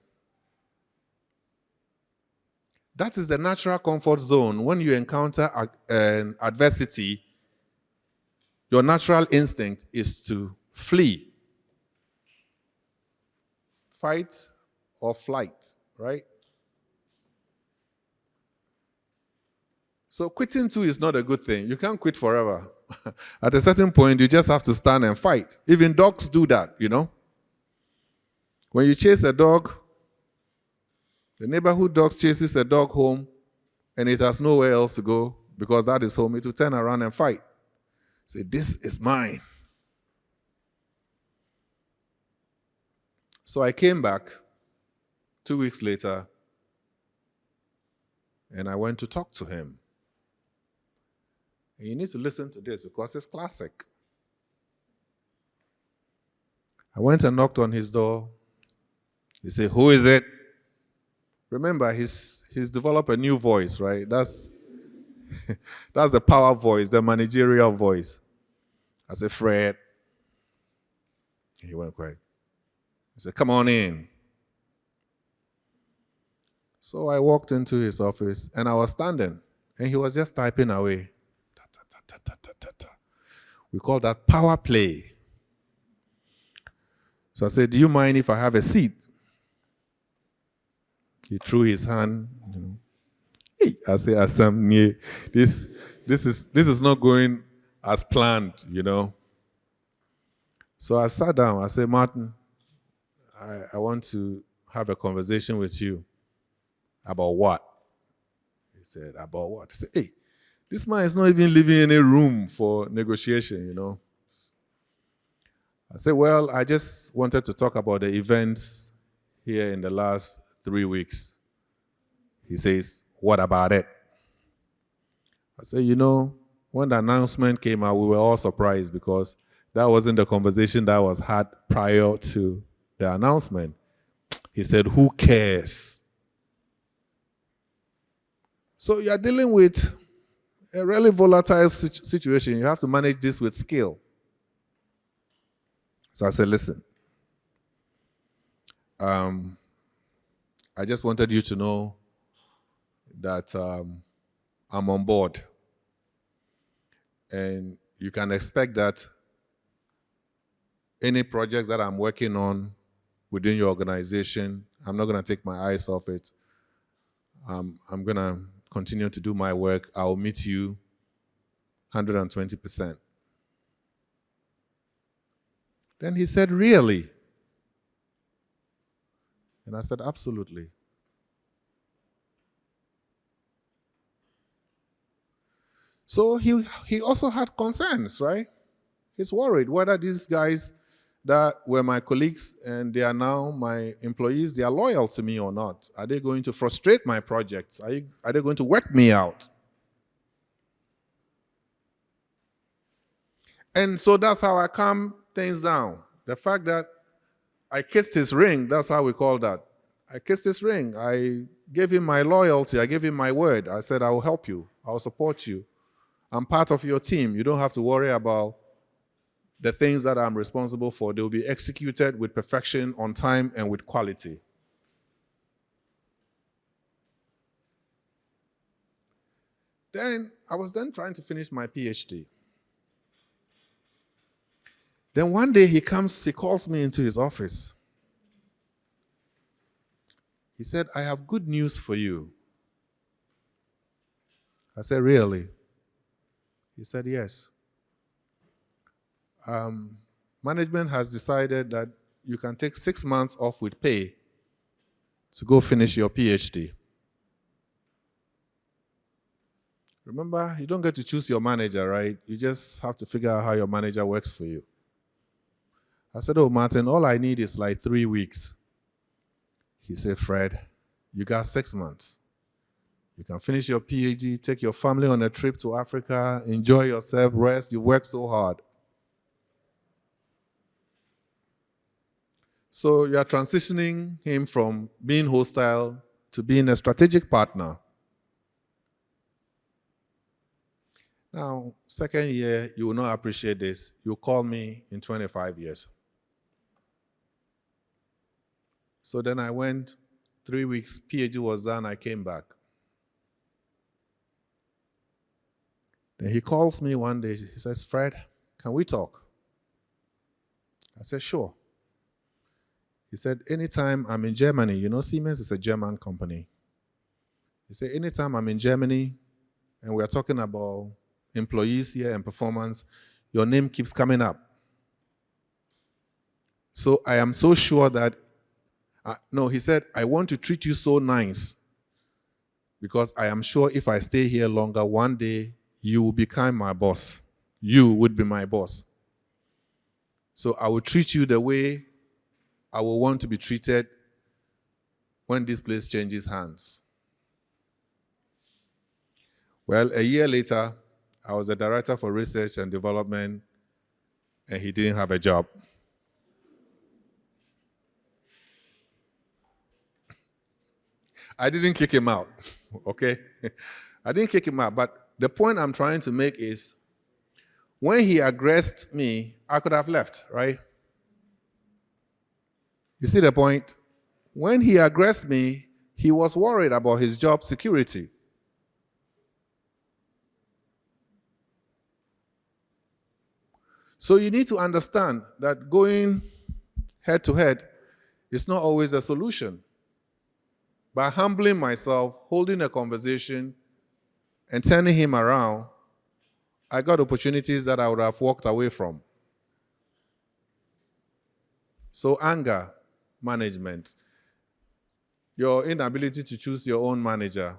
That is the natural comfort zone. When you encounter an adversity, your natural instinct is to flee. Fight or flight, right? So quitting too is not a good thing. You can't quit forever. At a certain point, you just have to stand and fight. Even dogs do that, When you chase a dog, the neighborhood dog chases a dog home, and it has nowhere else to go because that is home. It will turn around and fight. Say, this is mine. So I came back 2 weeks later, and I went to talk to him. And you need to listen to this because it's classic. I went and knocked on his door. He said, who is it? Remember, he's developed a new voice, right? That's the power voice, the managerial voice. I said, Fred. He went quiet. He said, come on in. So I walked into his office, and I was standing, and he was just typing away. We call that power play. So I said, do you mind if I have a seat? He threw his hand. Hey, I said, Assam, this is not going as planned, So I sat down. I said, Martin, I want to have a conversation with you. About what? He said, about what? I said, hey, this man is not even leaving any room for negotiation, I said, well, I just wanted to talk about the events here in the last 3 weeks. He says, what about it? I said, when the announcement came out, we were all surprised because that wasn't the conversation that was had prior to the announcement. He said, who cares? So you're dealing with a really volatile situation. You have to manage this with skill. So I said, listen, I just wanted you to know that I'm on board. And you can expect that any projects that I'm working on within your organization, I'm not going to take my eyes off it. I'm going to continue to do my work. I'll meet you 120%. Then he said, really? And I said, absolutely. So he also had concerns, right? He's worried whether these guys that were my colleagues and they are now my employees, they are loyal to me or not. Are they going to frustrate my projects? Are they going to work me out? And so that's how I calm things down. The fact that I kissed his ring, that's how we call that. I kissed his ring. I gave him my loyalty. I gave him my word. I said, I will help you. I will support you. I'm part of your team. You don't have to worry about the things that I'm responsible for. They will be executed with perfection, on time, and with quality. Then I was then trying to finish my PhD. Then one day he calls me into his office. He said, I have good news for you. I said, really? He said, yes. Management has decided that you can take 6 months off with pay to go finish your PhD. Remember, you don't get to choose your manager, right? You just have to figure out how your manager works for you. I said, oh, Martin, all I need is like 3 weeks. He said, Fred, you got 6 months. You can finish your PhD, take your family on a trip to Africa, enjoy yourself, rest. You work so hard. So you're transitioning him from being hostile to being a strategic partner. Now, second year, you will not appreciate this. You'll call me in 25 years. So then I went, 3 weeks, PhD was done, I came back. Then he calls me one day, he says, Fred, can we talk? I said, sure. He said, anytime I'm in Germany, Siemens is a German company. He said, anytime I'm in Germany and we are talking about employees here and performance, your name keeps coming up. So I am so sure that, he said, I want to treat you so nice because I am sure if I stay here longer, one day you will become my boss. You would be my boss. So I will treat you the way I will want to be treated when this place changes hands. Well, a year later, I was the director for research and development, and he didn't have a job. I didn't kick him out, okay? I didn't kick him out, but the point I'm trying to make is when he aggressed me, I could have left, right? You see the point? When he aggressed me, he was worried about his job security. So you need to understand that going head to head is not always a solution. By humbling myself, holding a conversation, and turning him around, I got opportunities that I would have walked away from. So anger management, your inability to choose your own manager.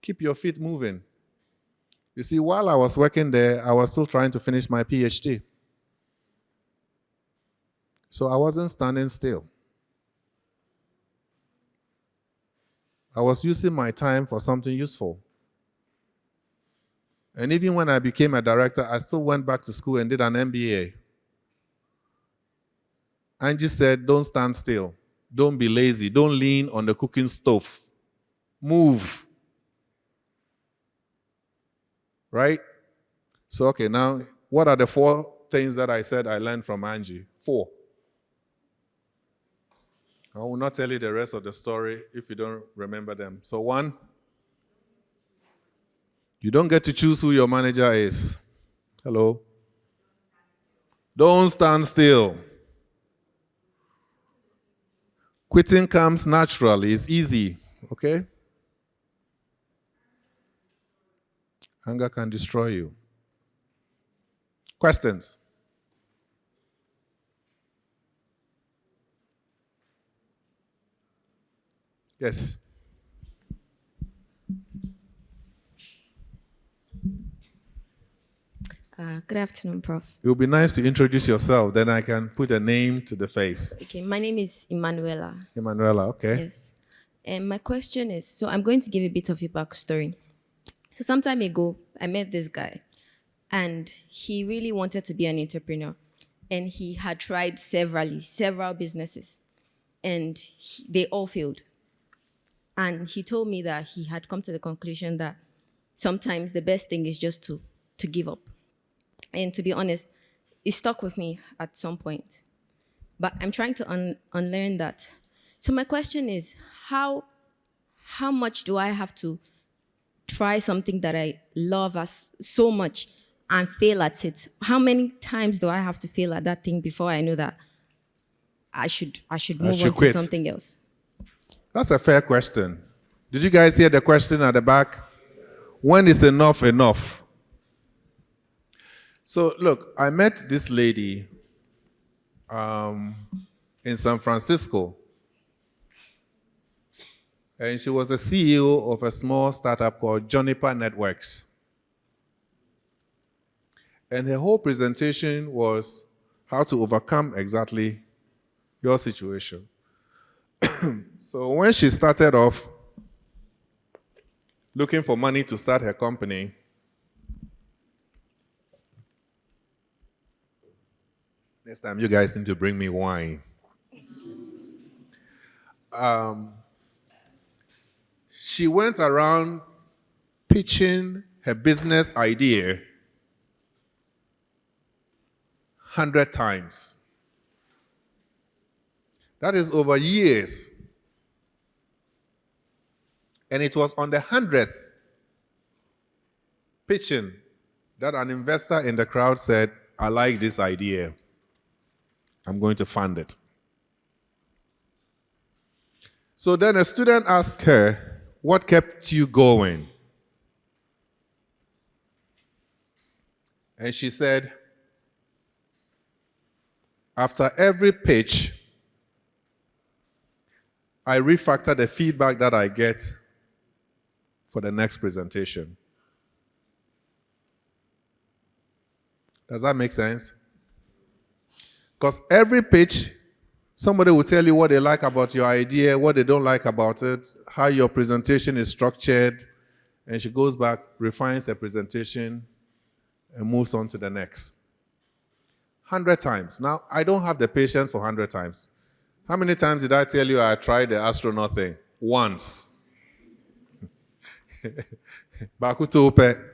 Keep your feet moving. You see, while I was working there, I was still trying to finish my PhD. So I wasn't standing still. I was using my time for something useful. And even when I became a director, I still went back to school and did an MBA. Angie said, don't stand still. Don't be lazy. Don't lean on the cooking stove. Move. Right? So, okay, now, what are the 4 things that I said I learned from Angie? 4. I will not tell you the rest of the story if you don't remember them. So 1, you don't get to choose who your manager is. Hello? Don't stand still. Quitting comes naturally. It's easy. Okay? Anger can destroy you. Questions? Yes. Good afternoon, Prof. It would be nice to introduce yourself, then I can put a name to the face. Okay, my name is Emanuela. Emanuela, okay. Yes. And my question is, so I'm going to give a bit of a backstory. So some time ago, I met this guy, and he really wanted to be an entrepreneur. And he had tried several businesses, and they all failed. And he told me that he had come to the conclusion that sometimes the best thing is just to give up. And to be honest, it stuck with me at some point. But I'm trying to unlearn that. So my question is, how much do I have to try something that I love so much and fail at it? How many times do I have to fail at that thing before I know that I should move on quit. to something else? That's a fair question. Did you guys hear the question at the back? When is enough enough? So look, I met this lady in San Francisco. And she was a CEO of a small startup called Juniper Networks. And her whole presentation was how to overcome exactly your situation. So when she started off looking for money to start her company, next time you guys need to bring me wine. She went around pitching her business idea 100 times. That is over years. And it was on the 100th pitching that an investor in the crowd said, I like this idea. I'm going to fund it. So then a student asked her, what kept you going? And she said, after every pitch, I refactor the feedback that I get for the next presentation. Does that make sense? Because every pitch, somebody will tell you what they like about your idea, what they don't like about it, how your presentation is structured, and she goes back, refines her presentation, and moves on to the next. 100 times. Now, I don't have the patience for 100 times. How many times did I tell you I tried the astronaut thing? Once. Bakutope.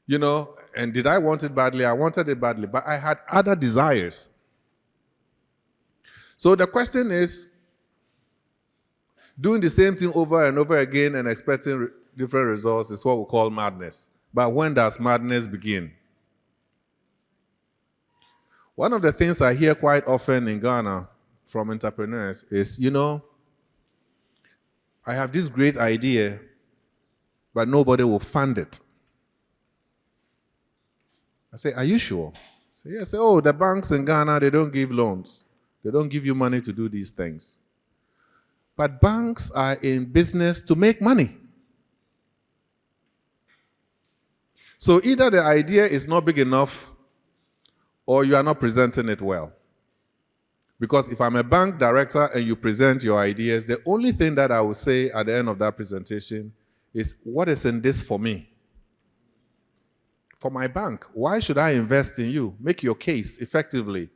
You know, and did I want it badly? I wanted it badly, but I had other desires. So the question is, doing the same thing over and over again and expecting different results is what we call madness. But when does madness begin? One of the things I hear quite often in Ghana from entrepreneurs is, you know, I have this great idea, but nobody will fund it. I say, are you sure? So yeah, I say, oh, the banks in Ghana, they don't give loans. They don't give you money to do these things. But banks are in business to make money. So either the idea is not big enough or you are not presenting it well. Because if I'm a bank director and you present your ideas, the only thing that I will say at the end of that presentation is, what is in this for me? For my bank, why should I invest in you? Make your case effectively.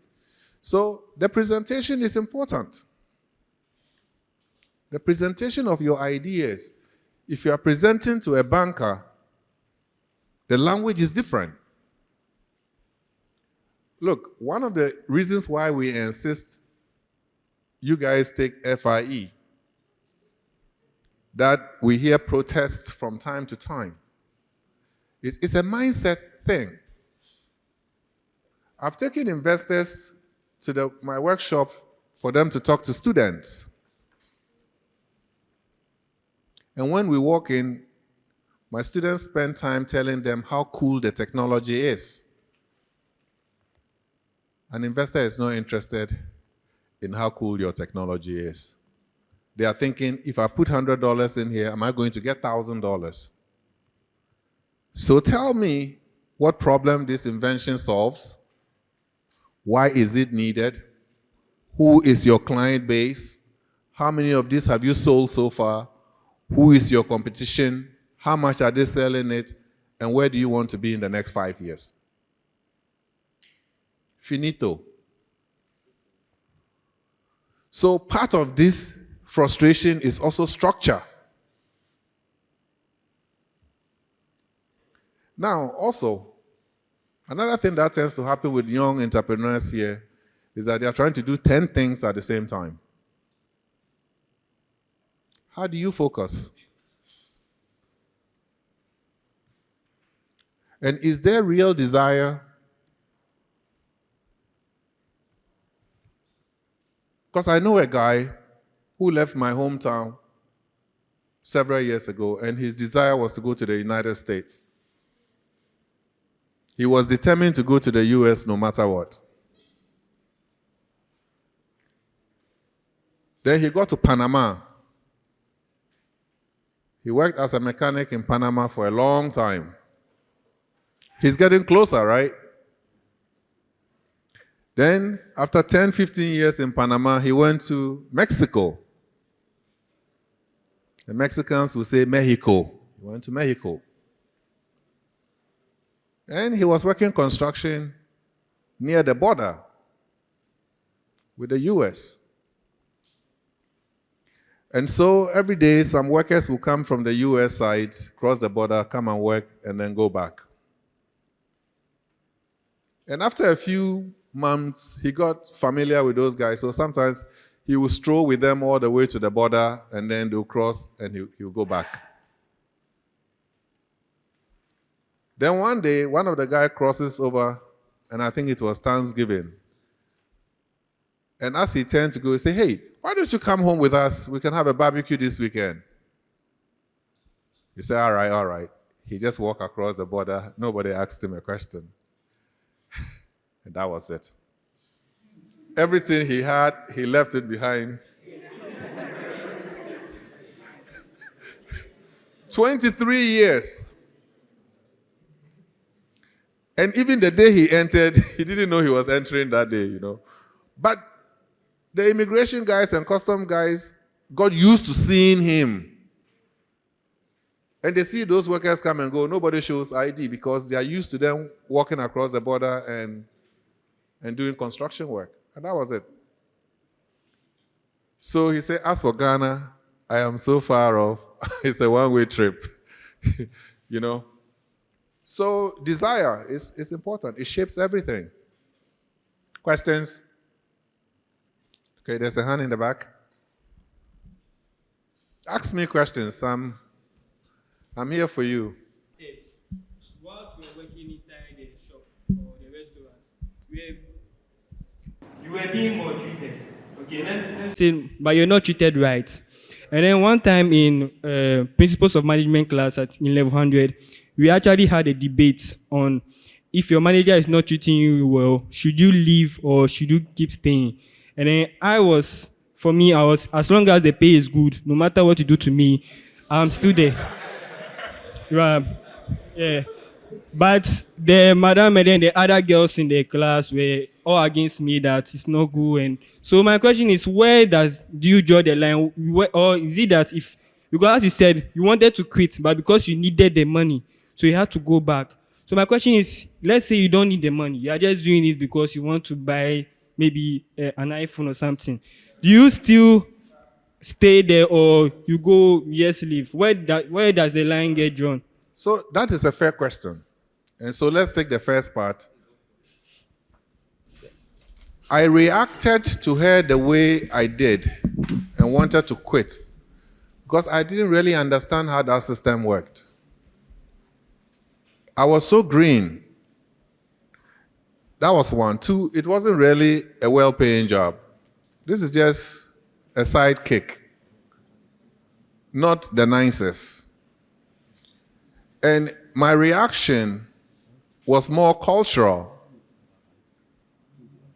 So the presentation is important. The presentation of your ideas. If you are presenting to a banker, the language is different. Look, one of the reasons why we insist you guys take FIE, that we hear protests from time to time, it's a mindset thing. I've taken investors to my workshop for them to talk to students. And when we walk in, my students spend time telling them how cool the technology is. An investor is not interested in how cool your technology is. They are thinking, if I put $100 in here, am I going to get $1,000? So tell me what problem this invention solves. Why is it needed? Who is your client base? How many of these have you sold so far? Who is your competition? How much are they selling it? And where do you want to be in the next 5 years? Finito. So part of this frustration is also structure. Now, also, another thing that tends to happen with young entrepreneurs here is that they are trying to do 10 things at the same time. How do you focus? And is there real desire? Because I know a guy who left my hometown several years ago, and his desire was to go to the United States. He was determined to go to the US no matter what. Then he got to Panama. He worked as a mechanic in Panama for a long time. He's getting closer, right? Then, after 10, 15 years in Panama, he went to Mexico. The Mexicans will say Mexico. He went to Mexico. And he was working construction near the border with the US. And so every day, some workers will come from the US side, cross the border, come and work, and then go back. And after a few months, he got familiar with those guys. So sometimes he would stroll with them all the way to the border, and then they'll cross, and he'll go back. Then one day, one of the guys crosses over, and I think it was Thanksgiving. And as he turned to go, he said, "Hey, why don't you come home with us? We can have a barbecue this weekend." He said, all right. He just walked across the border. Nobody asked him a question. And that was it. Everything he had, he left it behind. 23 years. And even the day he entered, he didn't know he was entering that day, you know. But the immigration guys and custom guys got used to seeing him. And they see those workers come and go. Nobody shows ID because they are used to them walking across the border and doing construction work. And that was it. So he said, as for Ghana, I am so far off. It's a one-way trip, you know. So desire is important. It shapes everything. Questions? Okay, there's a hand in the back. Ask me questions. I'm here for you. Whilst you're working inside the shop or the restaurant, you were being maltreated. Okay, let's say, but you're not treated right. And then one time in Principles of Management class in level 100, we actually had a debate on if your manager is not treating you well, should you leave or should you keep staying? And then I was, as long as the pay is good, no matter what you do to me, I'm still there. Yeah. But the madam and then the other girls in the class were all against me that it's not good. And so my question is, where do you draw the line? Or is it that if, because as you said, you wanted to quit, but because you needed the money, so you had to go back. So my question is, let's say you don't need the money, you are just doing it because you want to buy maybe an iPhone or something. Do you still stay there, or you go yes leave? Where does the line get drawn? So that is a fair question. And so let's take the first part. I reacted to her the way I did and wanted to quit because I didn't really understand how that system worked. I was so green. That was one. Two, it wasn't really a well-paying job. This is just a sidekick, not the nicest. And my reaction was more cultural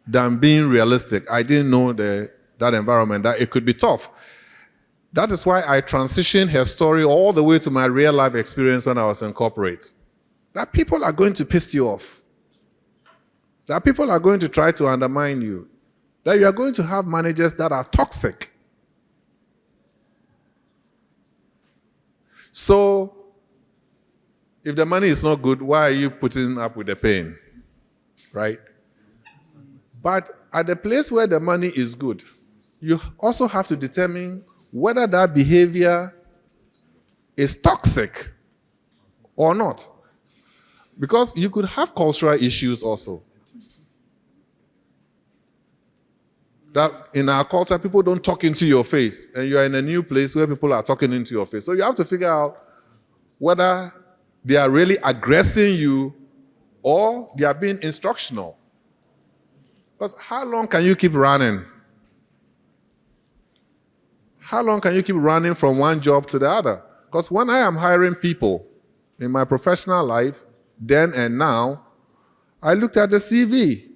than being realistic. I didn't know that environment, that it could be tough. That is why I transitioned her story all the way to my real life experience when I was in corporate. That people are going to piss you off. That people are going to try to undermine you. That you are going to have managers that are toxic. So, if the money is not good, why are you putting up with the pain? Right? But at the place where the money is good, you also have to determine whether that behavior is toxic or not. Because you could have cultural issues also. That in our culture, people don't talk into your face, and you're in a new place where people are talking into your face. So you have to figure out whether they are really aggressing you or they are being instructional. Because how long can you keep running? How long can you keep running from one job to the other? Because when I am hiring people in my professional life, then and now, I looked at the CV.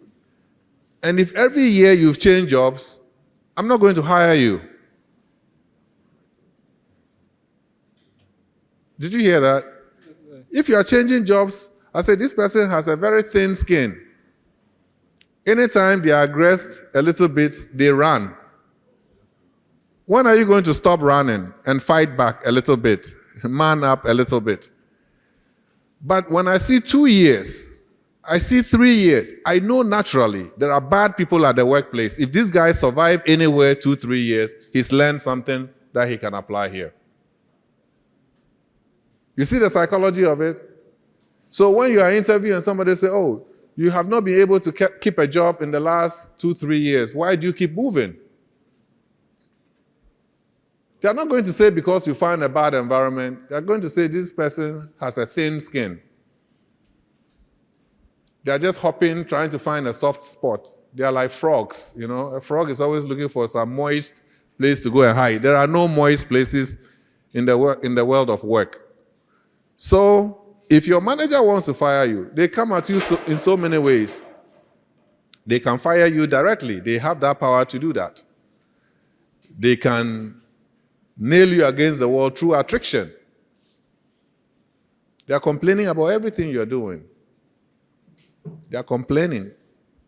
And if every year you've changed jobs, I'm not going to hire you. Did you hear that? If you are changing jobs, I say this person has a very thin skin. Anytime they are aggressed a little bit, they run. When are you going to stop running and fight back a little bit, man up a little bit? But when I see 2 years, I see 3 years, I know naturally there are bad people at the workplace. If this guy survived anywhere 2-3 years, he's learned something that he can apply here. You see the psychology of it? So when you are interviewing and somebody say, oh, you have not been able to keep a job in the last 2-3 years, why do you keep moving? They are not going to say because you find a bad environment. They are going to say this person has a thin skin. They are just hopping, trying to find a soft spot. They are like frogs, you know. A frog is always looking for some moist place to go and hide. There are no moist places in the world of work. So, if your manager wants to fire you, they come at you in so many ways. They can fire you directly. They have that power to do that. They can nail you against the wall through attrition. They are complaining about everything you're doing. They are complaining.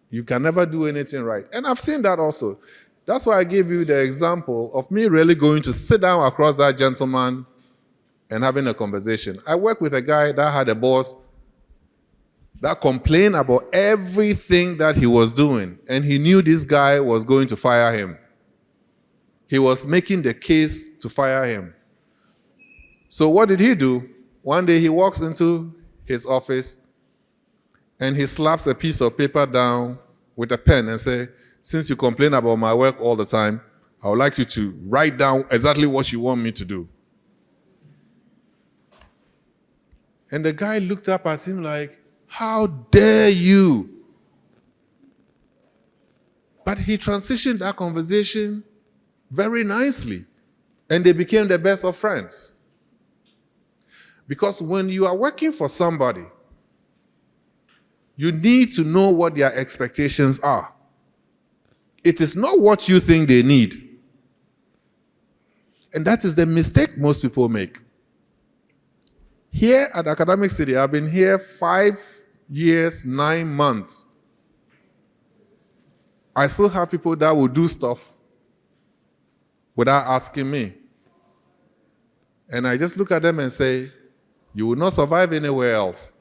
You can never do anything right. And I've seen that also. That's why I gave you the example of me really going to sit down across that gentleman and having a conversation. I worked with a guy that had a boss that complained about everything that he was doing, and he knew this guy was going to fire him. He was making the case to fire him. So what did he do? One day he walks into his office and he slaps a piece of paper down with a pen and says, since you complain about my work all the time, I would like you to write down exactly what you want me to do. And the guy looked up at him like, how dare you? But he transitioned that conversation very nicely. And they became the best of friends. Because when you are working for somebody, you need to know what their expectations are. It is not what you think they need. And that is the mistake most people make. Here at ACity, I've been here 5 years, 9 months. I still have people that will do stuff without asking me. And I just look at them and say, you will not survive anywhere else.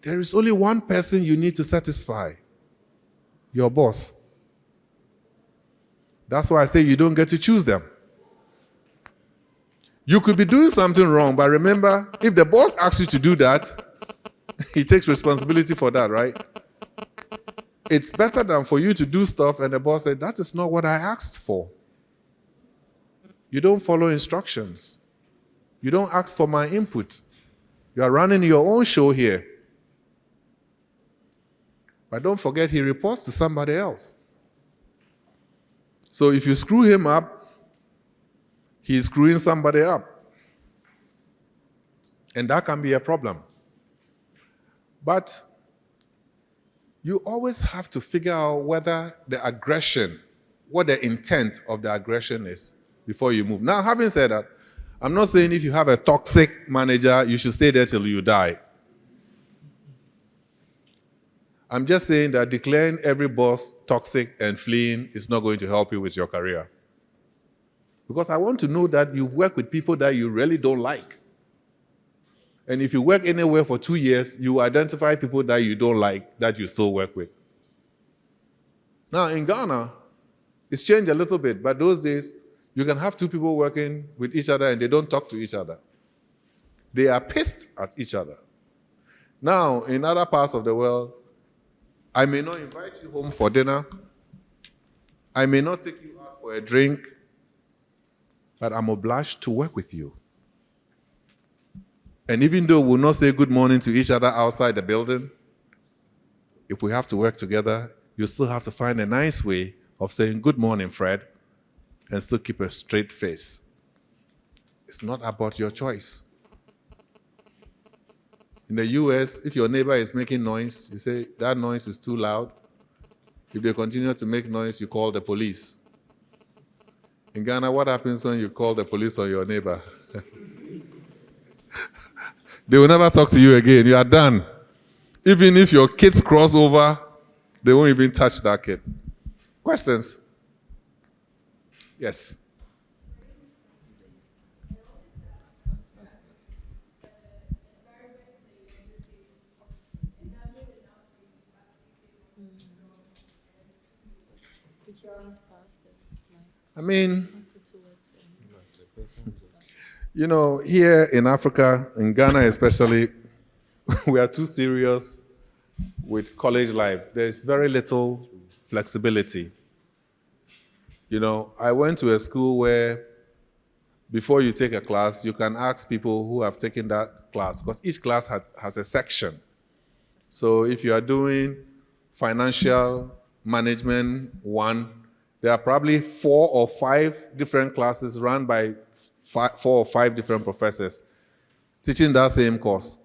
There is only one person you need to satisfy, your boss. That's why I say you don't get to choose them. You could be doing something wrong, but remember, if the boss asks you to do that, he takes responsibility for that, right? It's better than for you to do stuff and the boss said, that is not what I asked for. You don't follow instructions. You don't ask for my input. You are running your own show here. But don't forget, he reports to somebody else. So if you screw him up, he's screwing somebody up. And that can be a problem. But you always have to figure out whether the aggression, what the intent of the aggression is before you move. Now, having said that, I'm not saying if you have a toxic manager, you should stay there till you die. I'm just saying that declaring every boss toxic and fleeing is not going to help you with your career. Because I want to know that you've worked with people that you really don't like. And if you work anywhere for 2 years, you identify people that you don't like that you still work with. Now, in Ghana, it's changed a little bit, but those days, you can have two people working with each other and they don't talk to each other. They are pissed at each other. Now, in other parts of the world, I may not invite you home for dinner. I may not take you out for a drink, but I'm obliged to work with you. And even though we'll not say good morning to each other outside the building, if we have to work together, you still have to find a nice way of saying good morning, Fred, and still keep a straight face. It's not about your choice. In the US, if your neighbor is making noise, you say, that noise is too loud. If they continue to make noise, you call the police. In Ghana, what happens when you call the police on your neighbor? They will never talk to you again. You are done. Even if your kids cross over, they won't even touch that kid. Questions? Yes. I mean, you know, here in Africa, in Ghana especially, we are too serious with college life. There's very little flexibility. You know, I went to a school where before you take a class, you can ask people who have taken that class, because each class has a section. So if you are doing financial management 1, there are probably 4 or 5 different classes run by 4 or 5 different professors teaching that same course.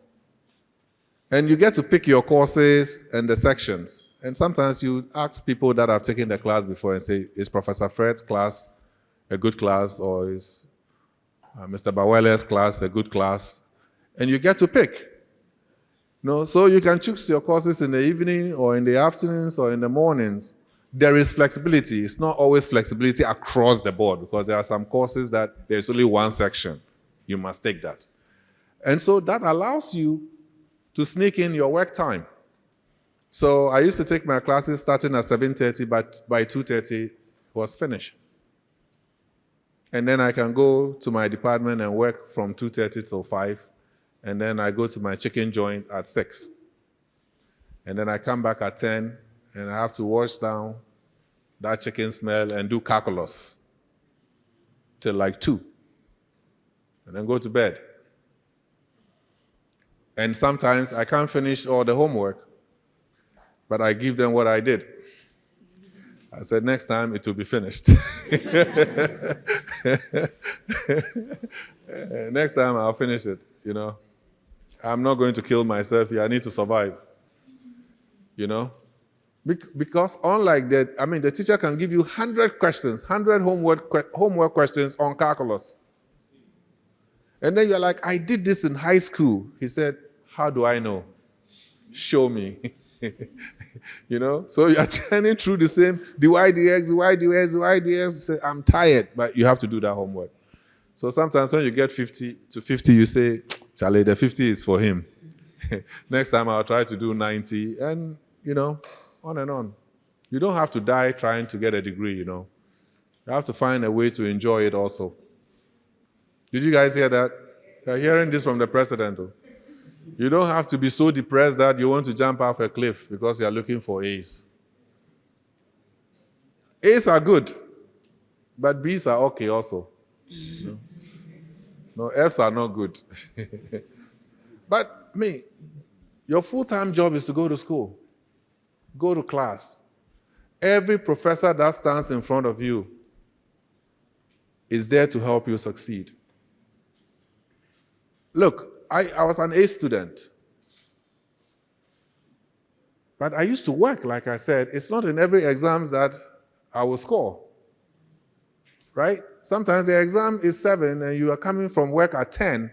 And you get to pick your courses and the sections. And sometimes you ask people that have taken the class before and say, is Professor Fred's class a good class, or is Mr. Bawele's class a good class? And you get to pick. No, so you can choose your courses in the evening or in the afternoons or in the mornings. There is flexibility. It's not always flexibility across the board, because there are some courses that there's only one section. You must take that. And so that allows you to sneak in your work time. So I used to take my classes starting at 7:30, but by 2:30 it was finished. And then I can go to my department and work from 2:30 till 5. And then I go to my chicken joint at 6. And then I come back at 10, and I have to wash down that chicken smell and do calculus till like 2. And then go to bed. And sometimes I can't finish all the homework, but I give them what I did. I said, next time it will be finished. Next time I'll finish it, you know. I'm not going to kill myself here. I need to survive, you know. Because unlike that, I mean, the teacher can give you 100 questions, 100 homework questions on calculus. And then you're like, I did this in high school. He said, how do I know? Show me. You know, so you are churning through the same, the y dx, the y dx, the y dx. You say, I'm tired, but you have to do that homework. So sometimes when you get 50 to 50, you say, Charlie, the 50 is for him. Next time I'll try to do 90, and, you know, on and on. You don't have to die trying to get a degree, you know. You have to find a way to enjoy it also. Did you guys hear that? You're hearing this from the president. You don't have to be so depressed that you want to jump off a cliff because you're looking for A's. A's are good, but B's are okay also. No, F's are not good. But your full-time job is to go to school, go to class. Every professor that stands in front of you is there to help you succeed. Look, I was an A student. But I used to work, like I said. It's not in every exam that I will score. Right? Sometimes the exam is 7 and you are coming from work at 10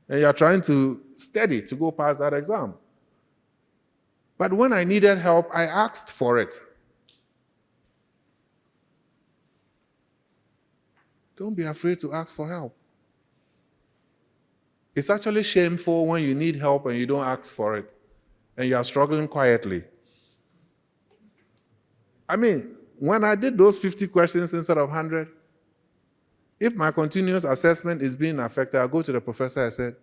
and you are trying to study to go past that exam. But when I needed help, I asked for it. Don't be afraid to ask for help. It's actually shameful when you need help and you don't ask for it and you are struggling quietly. When I did those 50 questions instead of 100, if my continuous assessment is being affected, I'll go to the professor and say,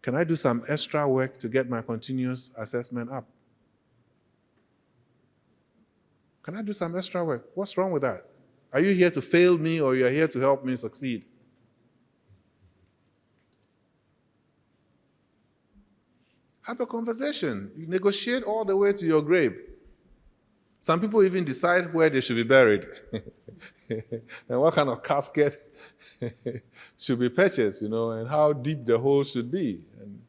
can I do some extra work to get my continuous assessment up? Can I do some extra work? What's wrong with that? Are you here to fail me or you're here to help me succeed? Have a conversation. You negotiate all the way to your grave. Some people even decide where they should be buried and what kind of casket should be purchased, and how deep the hole should be and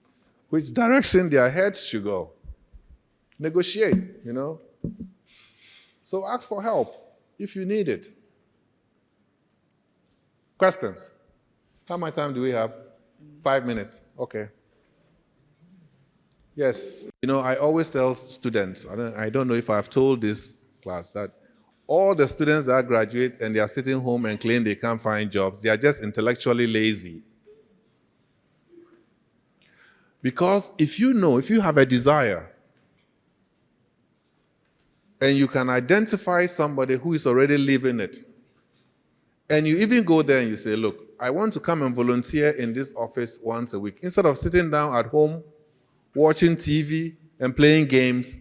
which direction their heads should go. Negotiate, So ask for help if you need it. Questions? How much time do we have? 5 minutes. Okay. Yes. I always tell students, I don't know if I've told this class, that all the students that graduate and they are sitting home and claim they can't find jobs, they are just intellectually lazy. Because if you have a desire, and you can identify somebody who is already living it, and you even go there and you say, look, I want to come and volunteer in this office once a week. Instead of sitting down at home, watching TV and playing games,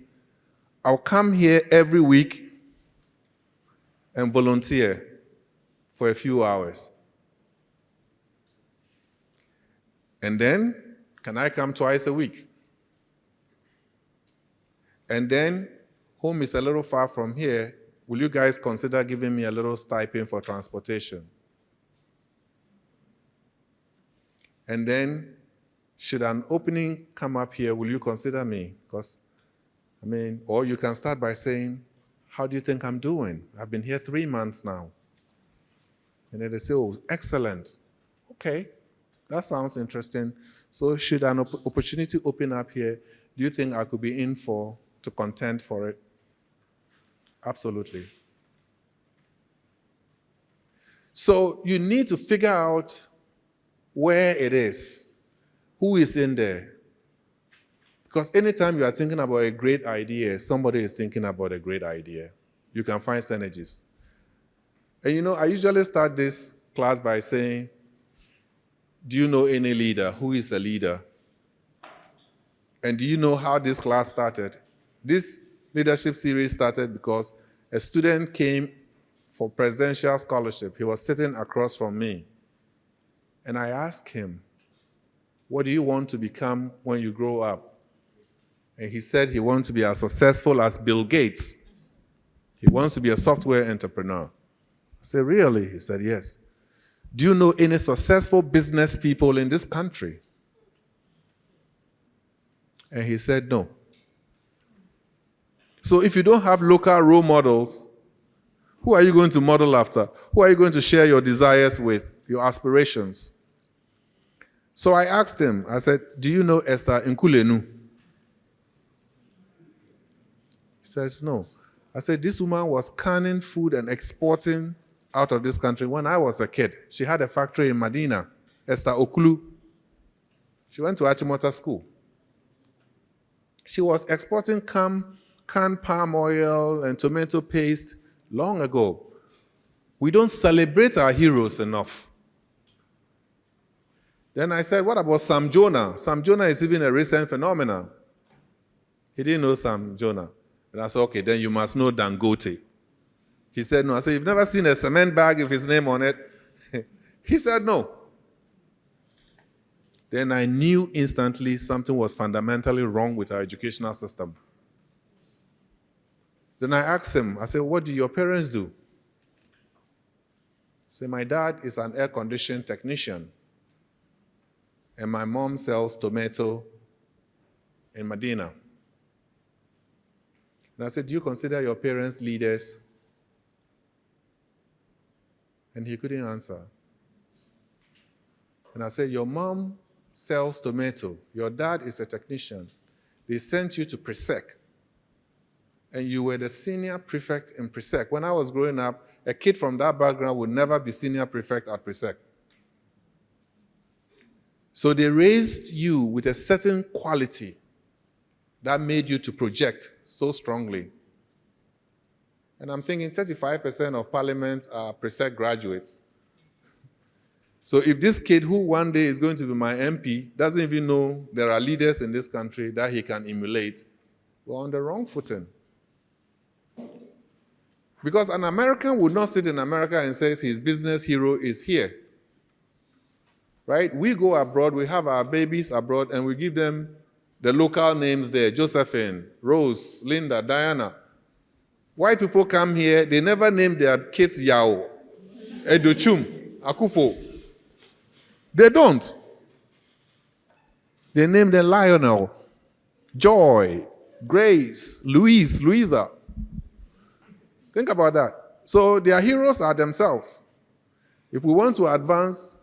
I'll come here every week and volunteer for a few hours. And then, can I come twice a week? And then, home is a little far from here. Will you guys consider giving me a little stipend for transportation? And then, should an opening come up here, will you consider me? Because, or you can start by saying, how do you think I'm doing? I've been here 3 months now. And then they say, oh, excellent. Okay, that sounds interesting. So should an opportunity open up here, do you think I could be in to contend for it? Absolutely. So you need to figure out where it is. Who is in there? Because anytime you are thinking about a great idea, somebody is thinking about a great idea. You can find synergies. And I usually start this class by saying, do you know any leader? Who is a leader? And do you know how this class started? This leadership series started because a student came for presidential scholarship. He was sitting across from me. And I asked him, what do you want to become when you grow up? And he said he wants to be as successful as Bill Gates. He wants to be a software entrepreneur. I said, really? He said, yes. Do you know any successful business people in this country? And he said, no. So if you don't have local role models, who are you going to model after? Who are you going to share your desires with, your aspirations? So I asked him, I said, do you know Esther Nkulenu? She says, no. I said, this woman was canning food and exporting out of this country when I was a kid. She had a factory in Medina, Esther Okulu. She went to Achimota School. She was exporting canned palm oil and tomato paste long ago. We don't celebrate our heroes enough. Then I said, what about Sam Jonah? Sam Jonah is even a recent phenomenon. He didn't know Sam Jonah. And I said, okay, then you must know Dangote. He said, no. I said, you've never seen a cement bag with his name on it? He said, no. Then I knew instantly something was fundamentally wrong with our educational system. Then I asked him, I said, what do your parents do? He said, my dad is an air conditioning technician, and my mom sells tomato in Medina. And I said, do you consider your parents leaders? And he couldn't answer. And I said, your mom sells tomato. Your dad is a technician. They sent you to Presec. And you were the senior prefect in Presec. When I was growing up, a kid from that background would never be senior prefect at Presec. So they raised you with a certain quality that made you to project so strongly. And I'm thinking 35% of parliament are Presec graduates. So if this kid who one day is going to be my MP doesn't even know there are leaders in this country that he can emulate, we're on the wrong footing. Because an American would not sit in America and say his business hero is here. Right? We go abroad, we have our babies abroad, and we give them the local names there, Josephine, Rose, Linda, Diana. White people come here, they never name their kids Yao, Edochum, Akufo. They don't. They name them Lionel, Joy, Grace, Louise, Louisa. Think about that. So their heroes are themselves. If we want to advance,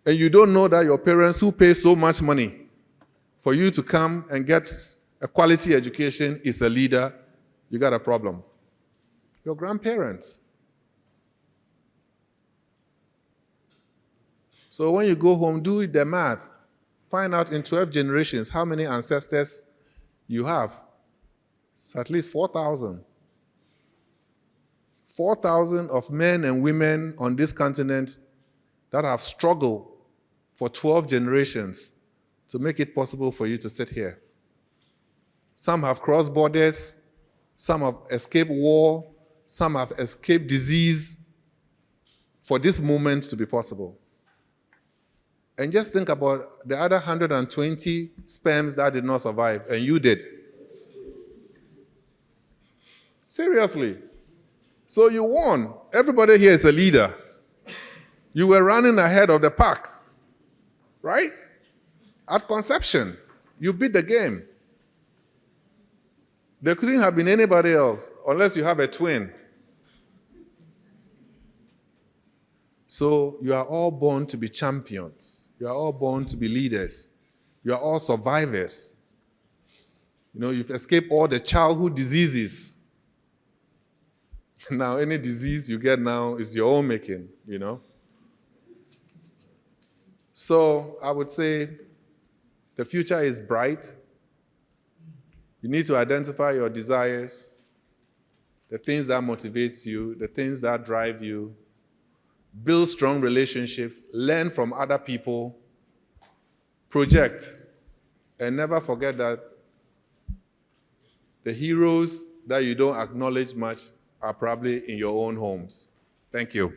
and you don't know that your parents who pay so much money for you to come and get a quality education is a leader, you got a problem. Your grandparents. So when you go home, do the math. Find out in 12 generations how many ancestors you have. It's at least 4,000. 4,000 of men and women on this continent that have struggled for 12 generations to make it possible for you to sit here. Some have crossed borders, some have escaped war, some have escaped disease for this moment to be possible. And just think about the other 120 sperms that did not survive, and you did. Seriously. So you won. Everybody here is a leader. You were running ahead of the pack, right? At conception, you beat the game. There couldn't have been anybody else unless you have a twin. So you are all born to be champions. You are all born to be leaders. You are all survivors. You know, you've escaped all the childhood diseases. Now, any disease you get now is your own making, you know. So I would say the future is bright. You need to identify your desires, the things that motivate you, the things that drive you. Build strong relationships, learn from other people, project, and never forget that the heroes that you don't acknowledge much are probably in your own homes. Thank you.